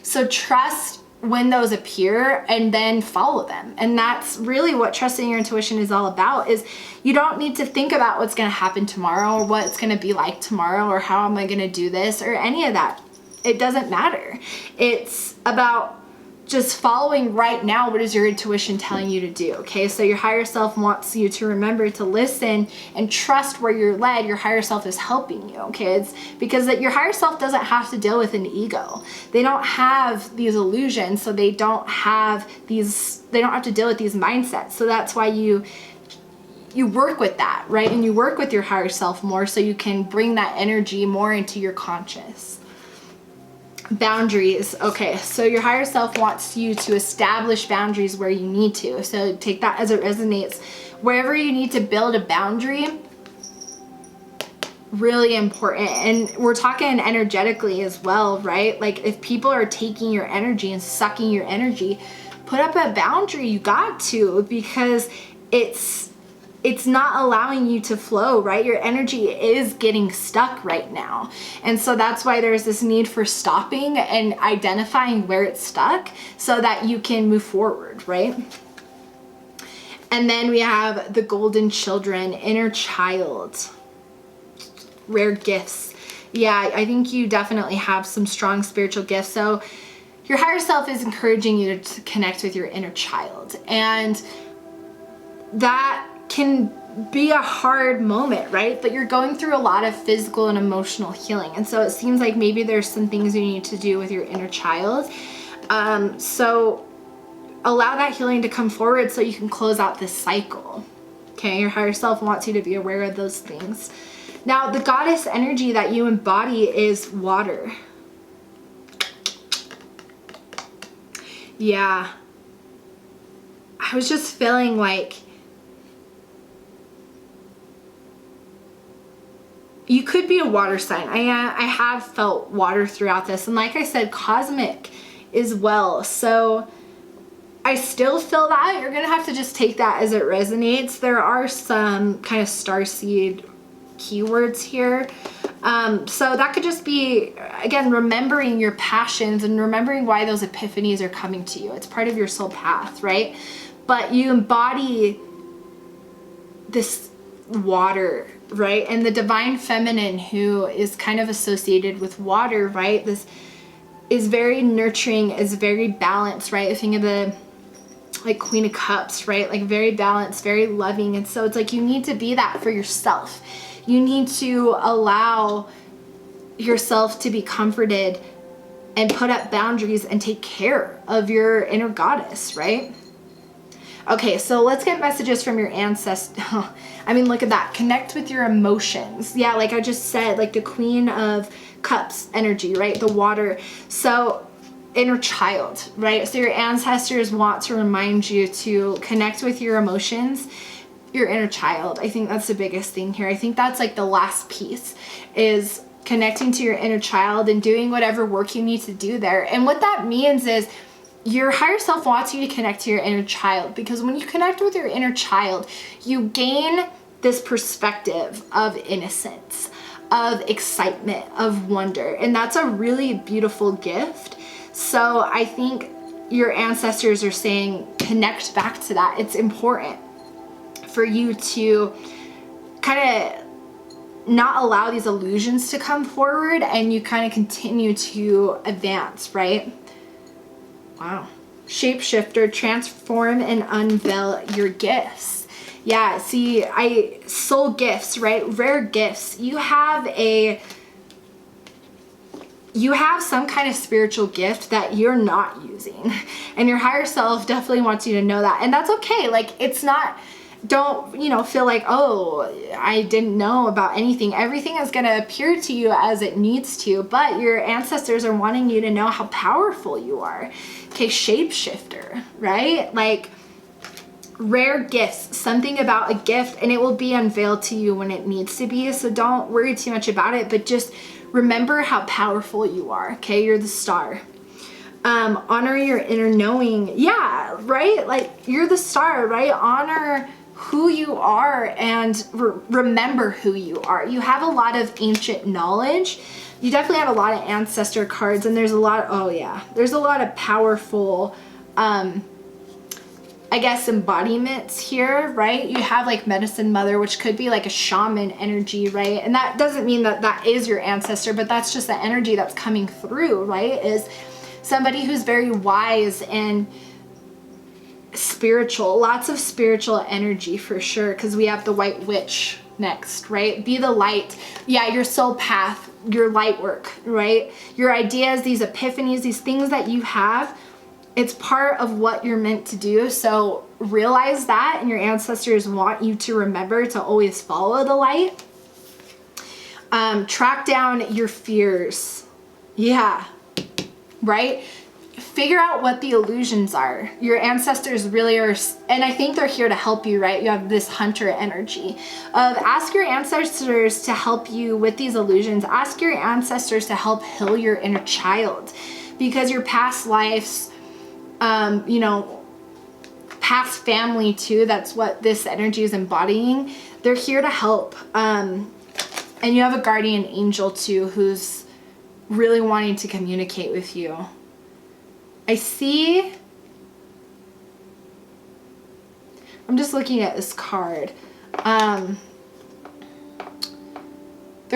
So trust when those appear and then follow them. And that's really what trusting your intuition is all about. Is you don't need to think about what's going to happen tomorrow or what it's going to be like tomorrow or how am I going to do this or any of that. It doesn't matter. It's about just following right now. What is your intuition telling you to do? Okay, so your higher self wants you to remember to listen and trust where you're led. Your higher self is helping you. Okay, it's because that your higher self doesn't have to deal with an ego. They don't have these illusions, so they don't have to deal with these mindsets. So that's why you work with that, right? And you work with your higher self more, so you can bring that energy more into your conscious. Boundaries. Okay, so your higher self wants you to establish boundaries where you need to. So take that as it resonates. Wherever you need to build a boundary, really important. And we're talking energetically as well, right? Like if people are taking your energy and sucking your energy, put up a boundary. You got to, because it's not allowing you to flow, right? Your energy is getting stuck right now. And so that's why there's this need for stopping and identifying where it's stuck so that you can move forward, right? And then we have the golden children, inner child, rare gifts. Yeah, I think you definitely have some strong spiritual gifts. So your higher self is encouraging you to connect with your inner child. And that can be a hard moment, right? But you're going through a lot of physical and emotional healing. And so it seems like maybe there's some things you need to do with your inner child. So allow that healing to come forward so you can close out this cycle. Okay, your higher self wants you to be aware of those things. Now, the goddess energy that you embody is water. Yeah. I was just feeling like you could be a water sign. I have felt water throughout this. And like I said, cosmic as well. So I still feel that. You're going to have to just take that as it resonates. There are some kind of starseed keywords here. So that could just be, again, remembering your passions and remembering why those epiphanies are coming to you. It's part of your soul path, right? But you embody this water, right? And the divine feminine, who is kind of associated with water, right? This is very nurturing, is very balanced, right? I think of the like Queen of Cups, right? Like very balanced, very loving. And so it's like you need to be that for yourself. You need to allow yourself to be comforted and put up boundaries and take care of your inner goddess, right? Okay, so let's get messages from your ancestors. I mean, look at that. Connect with your emotions. Yeah, like I just said, like the Queen of Cups energy, right? The water. So inner child, right? So your ancestors want to remind you to connect with your emotions, your inner child. I think that's the biggest thing here. I think that's like the last piece, is connecting to your inner child and doing whatever work you need to do there. And what that means is your higher self wants you to connect to your inner child, because when you connect with your inner child, you gain this perspective of innocence, of excitement, of wonder. And that's a really beautiful gift. So I think your ancestors are saying, connect back to that. It's important for you to kind of not allow these illusions to come forward, and you kind of continue to advance, right? Wow. Shapeshifter, transform and unveil your gifts. Yeah, see, soul gifts, right? Rare gifts. You have some kind of spiritual gift that you're not using, and your higher self definitely wants you to know that. And that's okay. Like, it's not, don't, feel like, oh, I didn't know about anything. Everything is going to appear to you as it needs to, but your ancestors are wanting you to know how powerful you are. Okay, shapeshifter, right? Like, rare gifts, something about a gift, and it will be unveiled to you when it needs to be. So don't worry too much about it, but just remember how powerful you are. Okay, you're the star. Honor your inner knowing. Yeah, right? Like, you're the star, right? Honor who you are and remember who you are. You have a lot of ancient knowledge. You definitely have a lot of ancestor cards, and there's a lot, there's a lot of powerful, I guess, embodiments here, right? You have like medicine mother, which could be like a shaman energy, right? And that doesn't mean that that is your ancestor, but that's just the energy that's coming through, right? Is somebody who's very wise and spiritual, lots of spiritual energy for sure, because we have the white witch next, right? Be the light. Yeah, your soul path, your light work, right? Your ideas, these epiphanies, these things that you have, it's part of what you're meant to do. So realize that, and your ancestors want you to remember to always follow the light. Track down your fears. Yeah, right? Figure out what the illusions are. Your ancestors really are, and I think they're here to help you, right? You have this hunter energy of ask your ancestors to help you with these illusions. Ask your ancestors to help heal your inner child, because your past lives, past family too, that's what this energy is embodying. They're here to help. And you have a guardian angel too, who's really wanting to communicate with you. I see, I'm just looking at this card. There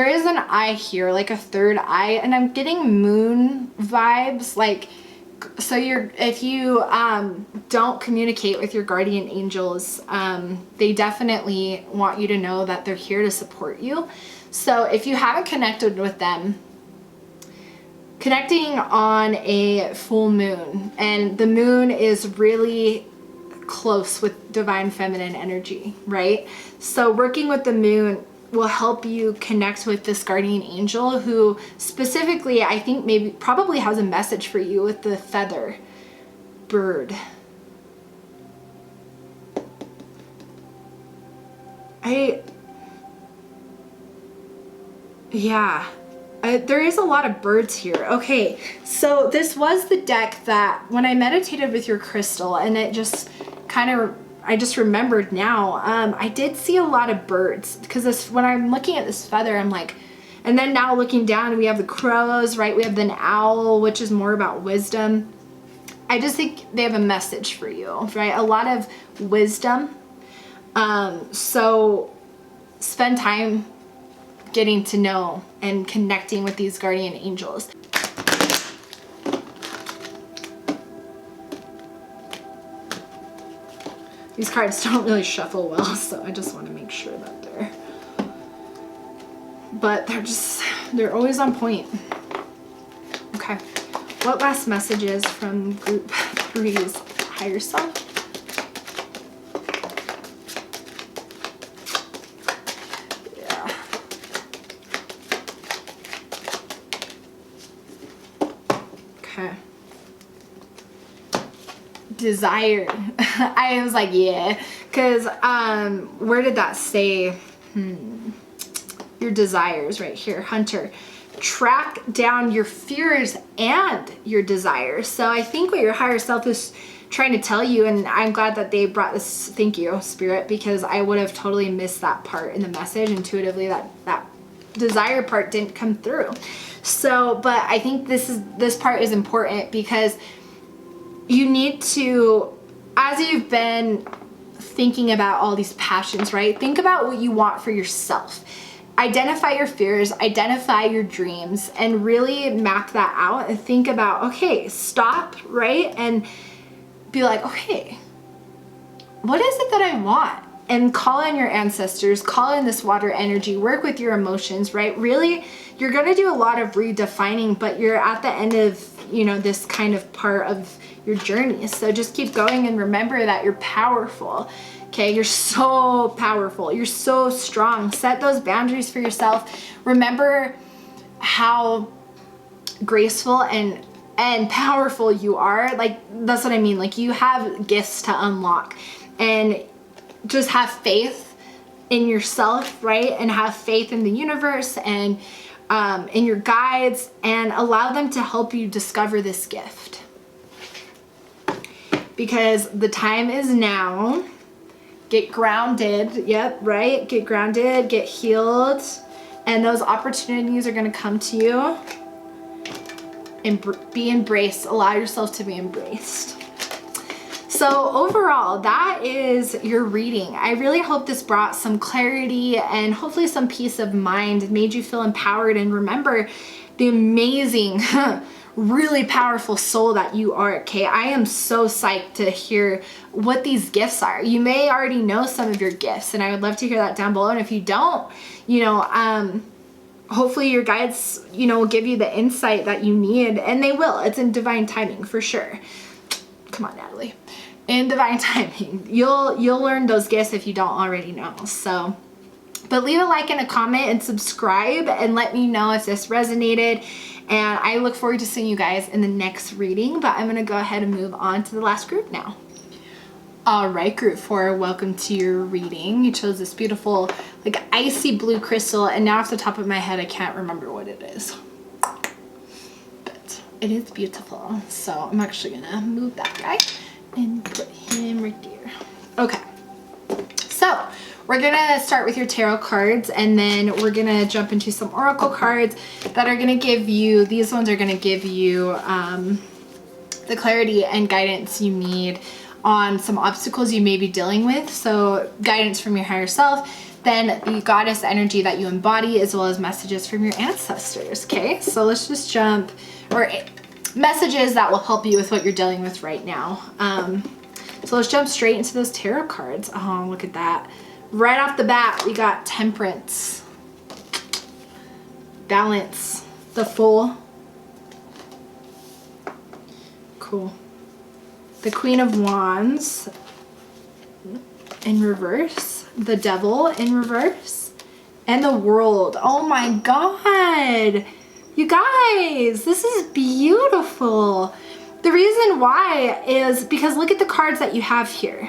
is an eye here, like a third eye, and I'm getting moon vibes, like So if you don't communicate with your guardian angels, they definitely want you to know that they're here to support you. So if you haven't connected with them, connecting on a full moon, and the moon is really close with divine feminine energy, right? So working with the moon will help you connect with this guardian angel who specifically, I think probably has a message for you with the feather bird. There is a lot of birds here. Okay, so this was the deck that when I meditated with your crystal, and it just I just remembered now, I did see a lot of birds, because when I'm looking at this feather, I'm like, and then now looking down, we have the crows, right? We have the owl, which is more about wisdom. I just think they have a message for you, right? A lot of wisdom. So spend time getting to know and connecting with these guardian angels. These cards don't really shuffle well, so I just want to make sure that but they're always on point. Okay, what last messages from group 3's higher self? Yeah. Okay. Desire. I was like, yeah, because where did that say? Your desires right here, Hunter. Track down your fears and your desires. So I think what your higher self is trying to tell you, and I'm glad that they brought this, thank you, Spirit, because I would have totally missed that part in the message intuitively, that desire part didn't come through. So, but I think this part is important, because you need to, as you've been thinking about all these passions, right? Think about what you want for yourself. Identify your fears, identify your dreams, and really map that out and think about, okay, stop, right? And be like, okay, what is it that I want? And call in your ancestors, call in this water energy, work with your emotions, right? Really, you're gonna do a lot of redefining, but you're at the end of, this kind of part of your journey. So just keep going and remember that you're powerful. Okay, you're so powerful. You're so strong. Set those boundaries for yourself. Remember how graceful and powerful you are. Like, that's what I mean. Like, you have gifts to unlock, and just have faith in yourself, right? And have faith in the universe and in your guides, and allow them to help you discover this gift, because the time is now. Get grounded. Yep, right? Get grounded, get healed, and those opportunities are going to come to you. And be embraced. Allow yourself to be embraced. So overall, that is your reading. I really hope this brought some clarity and hopefully some peace of mind, made you feel empowered, and remember the amazing really powerful soul that you are. Okay, I am so psyched to hear what these gifts are. You may already know some of your gifts, and I would love to hear that down below. And if you don't, hopefully your guides, will give you the insight that you need, and they will. It's in divine timing for sure. Come on, Natalie. In divine timing, you'll learn those gifts if you don't already know. So, but leave a like and a comment and subscribe, and let me know if this resonated. And I look forward to seeing you guys in the next reading, but I'm gonna go ahead and move on to the last group now. All right, group 4, welcome to your reading. You chose this beautiful, like, icy blue crystal, and now off the top of my head, I can't remember what it is. But it is beautiful. So I'm actually gonna move that guy and put him right there. Okay, so we're gonna start with your tarot cards, and then we're gonna jump into some oracle cards that are gonna give you, these ones are gonna give you the clarity and guidance you need on some obstacles you may be dealing with. So guidance from your higher self, then the goddess energy that you embody, as well as messages from your ancestors. Okay, so let's just jump, or messages that will help you with what you're dealing with right now. So let's jump straight into those tarot cards. Oh, look at that. Right off the bat, we got Temperance, Balance, the Fool. Cool. The Queen of Wands in reverse, the Devil in reverse, and the World. Oh my God. You guys, this is beautiful. The reason why is because look at the cards that you have here.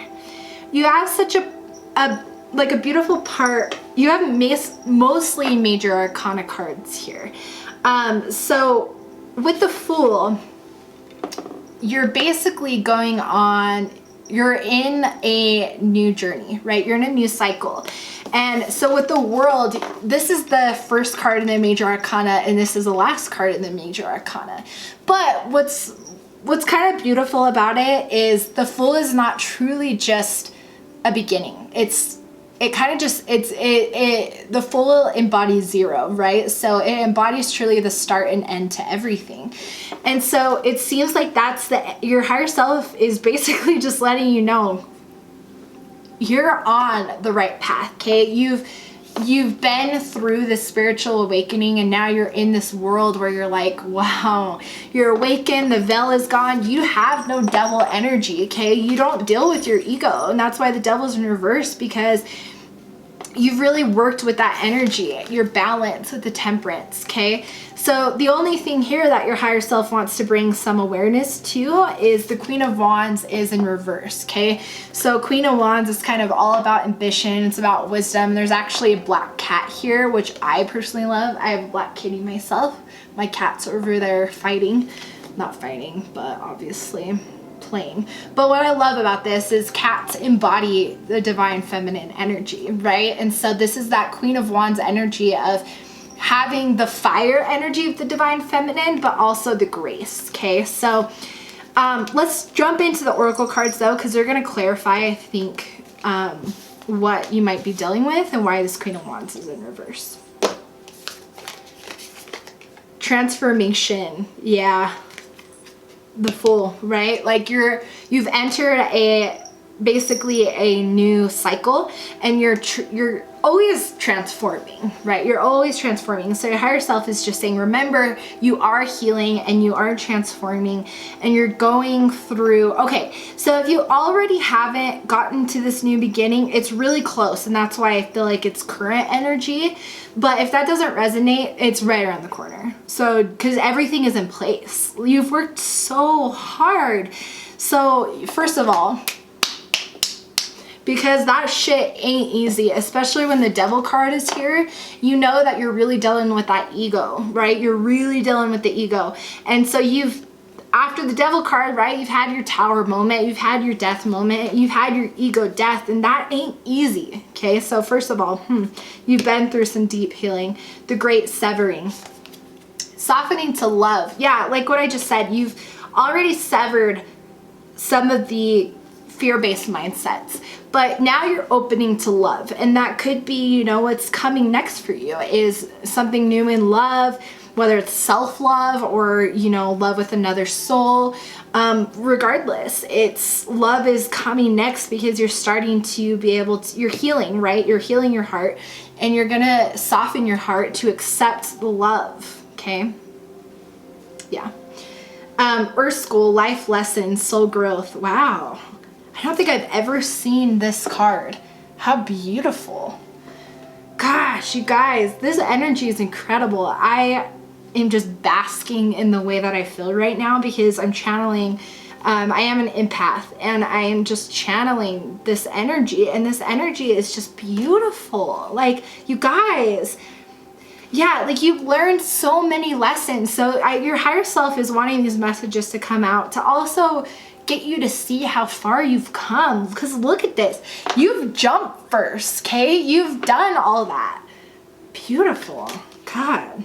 You have such a beautiful part. You have mostly major arcana cards here. So with the Fool, you're basically going on, you're in a new journey, right? You're in a new cycle. And so with the World, this is the first card in the major arcana, and this is the last card in the major arcana. But what's kind of beautiful about it is the Fool is not truly just a beginning. The Fool embodies 0, right? So it embodies truly the start and end to everything. And so it seems like your higher self is basically just letting you know you're on the right path, okay? You've been through this spiritual awakening, and now you're in this world where you're like, wow, you're awakened, the veil is gone, you have no devil energy, okay? You don't deal with your ego, and that's why the devil's in reverse, because you've really worked with that energy, your balance with the Temperance, okay? So the only thing here that your higher self wants to bring some awareness to is the Queen of Wands is in reverse, okay? So Queen of Wands is kind of all about ambition. It's about wisdom. There's actually a black cat here, which I personally love. I have a black kitty myself. My cat's over there fighting. Not fighting, but obviously playing. But what I love about this is cats embody the divine feminine energy, right? And so this is that Queen of Wands energy of having the fire energy of the divine feminine, but also the grace, okay? So let's jump into the oracle cards though, because they're going to clarify, I think, what you might be dealing with and why this Queen of Wands is in reverse. Transformation, yeah. The Fool, right? Like you've entered basically a new cycle, and you're always transforming, right? You're always transforming. So your higher self is just saying, remember, you are healing and you are transforming, and you're going through. Okay, so if you already haven't gotten to this new beginning, it's really close, and that's why I feel like it's current energy. But if that doesn't resonate, it's right around the corner. So because everything is in place, you've worked so hard. So first of all, because that shit ain't easy, especially when the Devil card is here, you know that you're really dealing with that ego, right? You're really dealing with the ego. And so after the Devil card, right, you've had your Tower moment, you've had your Death moment, you've had your ego death, and that ain't easy, okay? So first of all, you've been through some deep healing. The Great Severing. Softening to love. Yeah, like what I just said, you've already severed some of the fear-based mindsets, but now you're opening to love, and that could be, you know, what's coming next for you is something new in love, whether it's self-love or, you know, love with another soul. Regardless, it's love is coming next, because you're starting to be able to, you're healing, right? You're healing your heart, and you're gonna soften your heart to accept the love, okay? Yeah. Earth School, Life Lessons, Soul Growth. Wow. I don't think I've ever seen this card. How beautiful. Gosh, you guys, this energy is incredible. I am just basking in the way that I feel right now, because I'm channeling, I am an empath, and I am just channeling this energy, and this energy is just beautiful. Like, you guys, yeah, like you've learned so many lessons. So your higher self is wanting these messages to come out to also get you to see how far you've come, because look at this. You've jumped first, okay? You've done all that. Beautiful. God.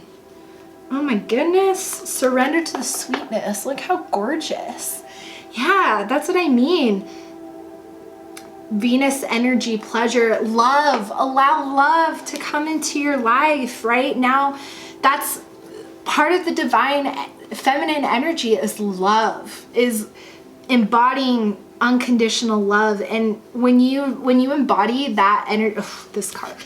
Oh my goodness. Surrender to the sweetness. Look how gorgeous. Yeah, that's what I mean. Venus energy, pleasure, love. Allow love to come into your life right now. That's part of the divine feminine energy is love, is embodying unconditional love. And when you embody that energy, this card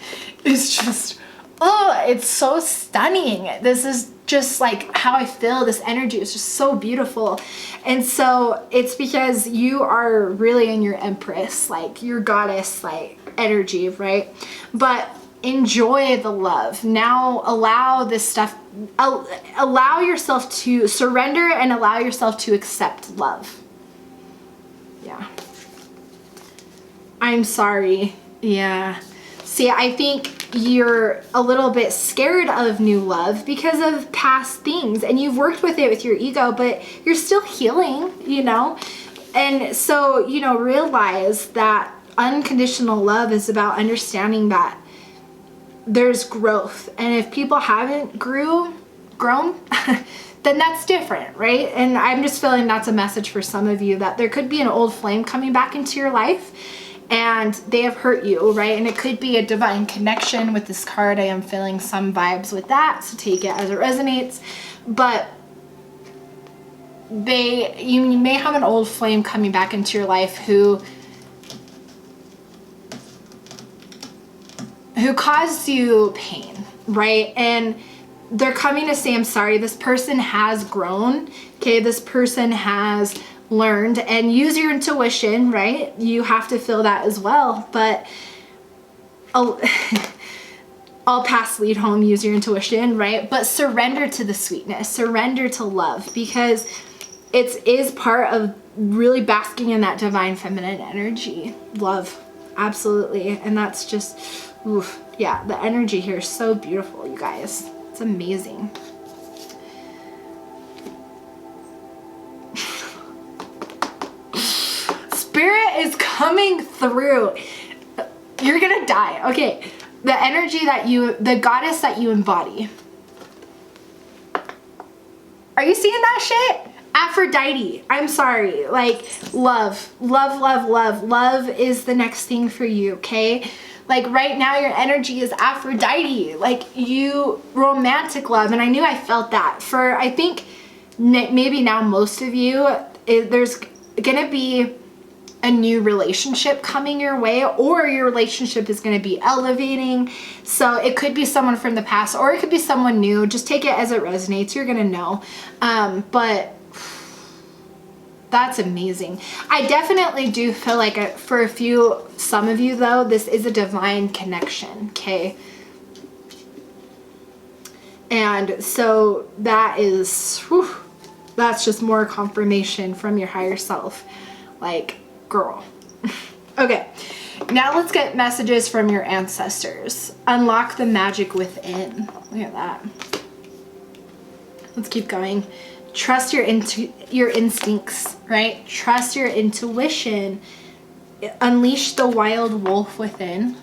is just, it's so stunning. This is just like how I feel. This energy is just so beautiful. And so it's because you are really in your empress, like your goddess, like energy, right? But enjoy the love. Now allow this stuff, allow yourself to surrender and allow yourself to accept love. Yeah. I'm sorry. Yeah. See, I think you're a little bit scared of new love because of past things, and you've worked with it with your ego, but you're still healing, you know? And so, you know, realize that unconditional love is about understanding that there's growth. And if people haven't grown, then that's different, right? And I'm just feeling that's a message for some of you, that there could be an old flame coming back into your life and they have hurt you, right? And it could be a divine connection with this card. I am feeling some vibes with that, so take it as it resonates. But you may have an old flame coming back into your life who caused you pain, right? And they're coming to say, I'm sorry, this person has grown, okay? This person has learned, and use your intuition, right? You have to feel that as well, but I'll pass lead home, use your intuition, right? But surrender to the sweetness, surrender to love, because it is part of really basking in that divine feminine energy. Love, absolutely. And that's just, oof, yeah, the energy here is so beautiful, you guys. It's amazing. Spirit is coming through. You're gonna die. Okay, the energy that the goddess that you embody. Are you seeing that shit? Aphrodite. I'm sorry. Like, love, love, love, love. Love is the next thing for you, okay? Like right now your energy is Aphrodite, like you romantic love. And I knew I felt that for, I think maybe now most of you, there's gonna be a new relationship coming your way, or your relationship is going to be elevating. So it could be someone from the past, or it could be someone new. Just take it as it resonates. You're going to know. But that's amazing. I definitely do feel like for some of you though, this is a divine connection. Okay. And so that is, whew, that's just more confirmation from your higher self. Like, girl. Okay, now let's get messages from your ancestors. Unlock the magic within. Look at that. Let's keep going. Trust your instincts, right? Trust your intuition. Unleash the wild wolf within.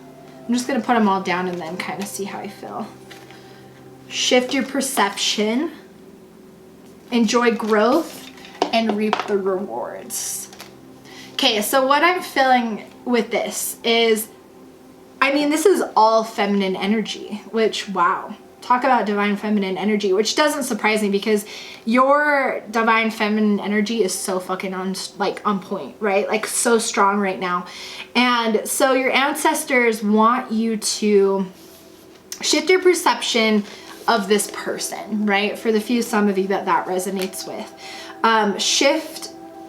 I'm just gonna put them all down and then kind of see how I feel. Shift your perception. Enjoy growth and reap the rewards. Okay, so what I'm feeling with this is, I mean, this is all feminine energy, which, wow. Talk about divine feminine energy, which doesn't surprise me because your divine feminine energy is so fucking on point, right? Like so strong right now. And so your ancestors want you to shift your perception of this person, right? For some of you that resonates with.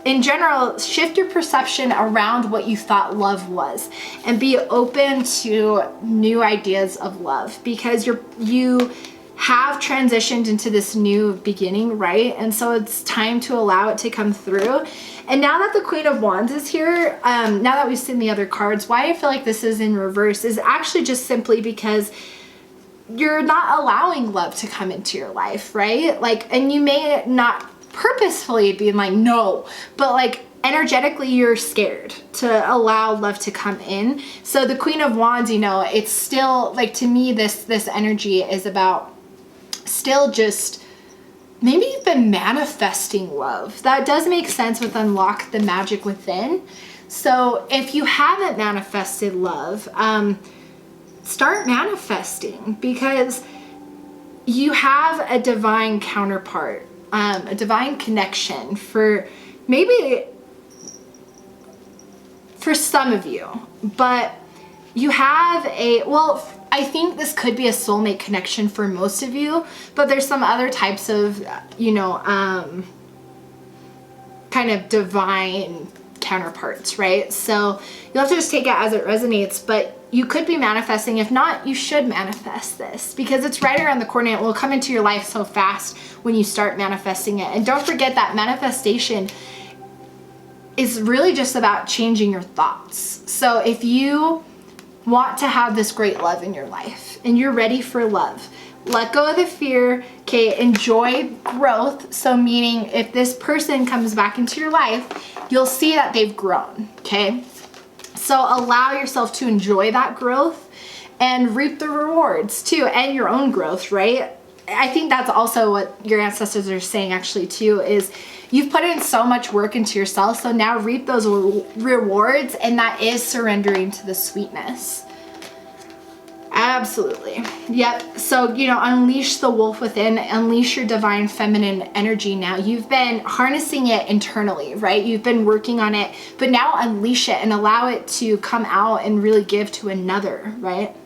In general, shift your perception around what you thought love was and be open to new ideas of love, because you have transitioned into this new beginning, right? And so it's time to allow it to come through. And now that the Queen of Wands is here, now that we've seen the other cards, why I feel like this is in reverse is actually just simply because you're not allowing love to come into your life, right? Like, and you may not purposefully being like, no, but like energetically you're scared to allow love to come in. So the Queen of Wands, you know, it's still like, to me, this energy is about still just, maybe you've been manifesting love. That does make sense with unlock the magic within. So if you haven't manifested love, start manifesting, because you have a divine counterpart, a divine connection for maybe for some of you, but you have well, I think this could be a soulmate connection for most of you, but there's some other types of, you know, kind of divine counterparts, right? So you'll have to just take it as it resonates, but you could be manifesting. If not, you should manifest this because it's right around the corner. It will come into your life so fast when you start manifesting it. And don't forget that manifestation is really just about changing your thoughts. So if you want to have this great love in your life and you're ready for love, let go of the fear, okay? Enjoy growth. So meaning if this person comes back into your life, you'll see that they've grown, okay? So allow yourself to enjoy that growth and reap the rewards too, and your own growth, right? I think that's also what your ancestors are saying actually too, is you've put in so much work into yourself, so now reap those rewards, and that is surrendering to the sweetness. Absolutely. Yep. So, you know, unleash the wolf within, unleash your divine feminine energy now. You've been harnessing it internally, right? You've been working on it, but now unleash it and allow it to come out and really give to another, right?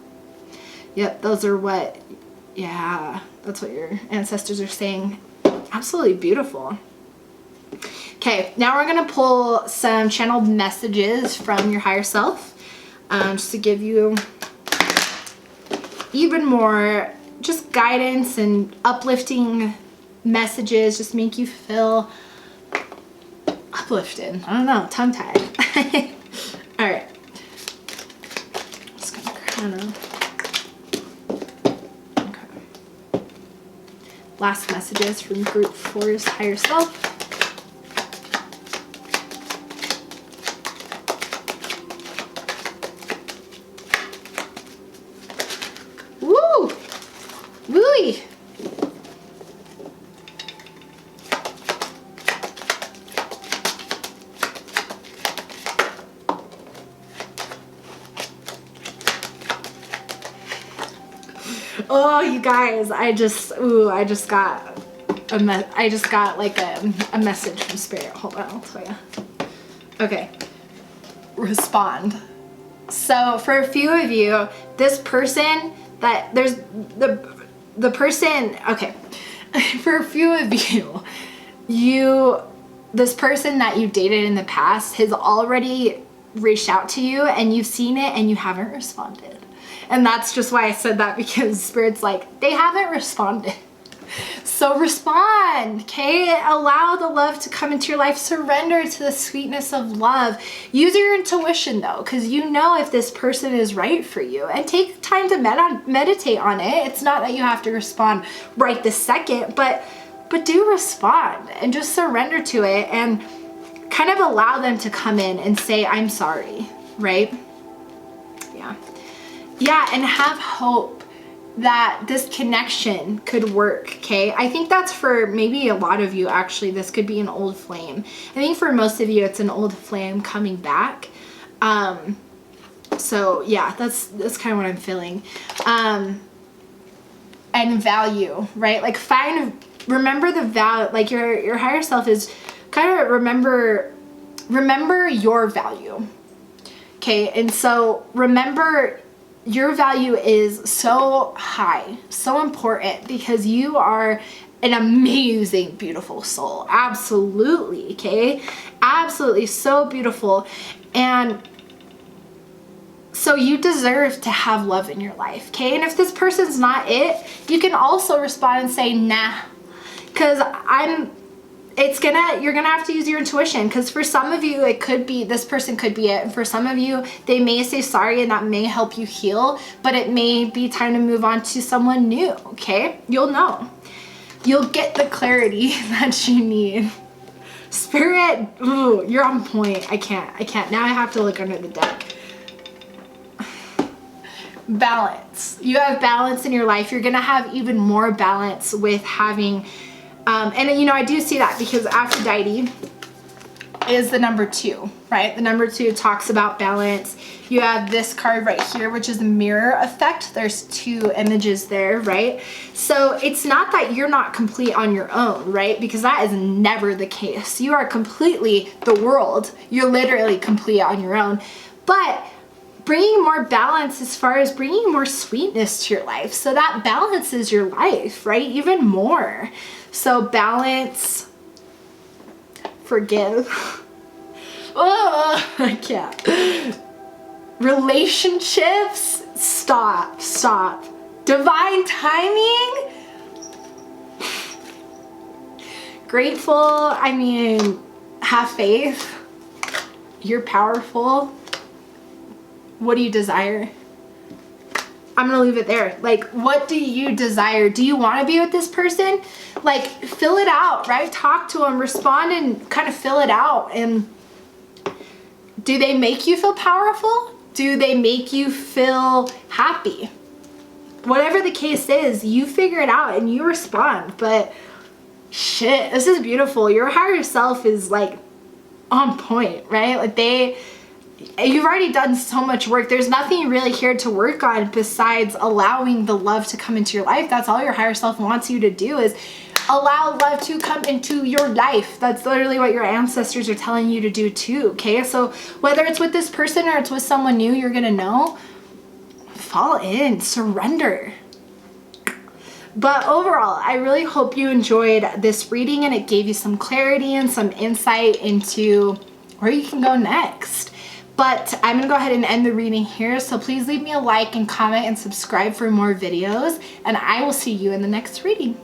Yep. Those are what, yeah, that's what your ancestors are saying. Absolutely beautiful. Okay. Now we're going to pull some channeled messages from your higher self, just to give you even more just guidance and uplifting messages, just make you feel uplifted. I don't know, tongue-tied. All right. Just gonna kind of, okay. Last messages from group 4's higher self. Wooey! Oh, you guys, I just got like a message from Spirit. Hold on, I'll tell you. Okay. Respond. So for a few of you, this person that there's the person, okay, for a few of you, this person that you dated in the past has already reached out to you and you've seen it and you haven't responded. And that's just why I said that, because Spirit's like, they haven't responded. So respond, okay? Allow the love to come into your life. Surrender to the sweetness of love. Use your intuition though, because you know if this person is right for you. And take time to meditate on it. It's not that you have to respond right this second, but do respond and just surrender to it and kind of allow them to come in and say, I'm sorry, right? Yeah. Yeah, and have hope that this connection could work, okay? I think that's for maybe a lot of you, actually. This could be an old flame. I think for most of you, it's an old flame coming back. So yeah, that's kind of what I'm feeling. And value, right? Like remember the value, like your higher self is kind of remember your value, okay? And so remember your value is so high, so important, because you are an amazing, beautiful soul. Absolutely, okay? Absolutely, so beautiful. And so you deserve to have love in your life, okay? And if this person's not it, you can also respond and say, nah, because you're gonna have to use your intuition, because for some of you it could be, this person could be it, and for some of you they may say sorry and that may help you heal, but it may be time to move on to someone new, okay? You'll know. You'll get the clarity that you need. Spirit, ooh, you're on point. I can't. Now I have to look under the deck. Balance. You have balance in your life. You're gonna have even more balance with having and you know, I do see that because Aphrodite is the number 2, right? The number 2 talks about balance. You have this card right here, which is the mirror effect. There's 2 images there, right? So it's not that you're not complete on your own, right? Because that is never the case. You are completely the world. You're literally complete on your own. But bringing more balance as far as bringing more sweetness to your life. So that balances your life, right? Even more. So balance, forgive. Oh, I can't. Relationships, stop. Divine timing. Grateful, I mean, have faith. You're powerful. What do you desire? I'm gonna leave it there. Like, what do you desire? Do you want to be with this person? Like, fill it out, right? Talk to them, respond, and kind of fill it out. And do they make you feel powerful? Do they make you feel happy? Whatever the case is, you figure it out and you respond. But shit, this is beautiful. Your higher self is like on point, right? Like you've already done so much work. There's nothing really here to work on besides allowing the love to come into your life. That's all your higher self wants you to do, is allow love to come into your life. That's literally what your ancestors are telling you to do too, okay? So whether it's with this person or it's with someone new, you're gonna know, fall in, surrender. But overall, I really hope you enjoyed this reading and it gave you some clarity and some insight into where you can go next. But I'm gonna go ahead and end the reading here. So please leave me a like and comment and subscribe for more videos. And I will see you in the next reading.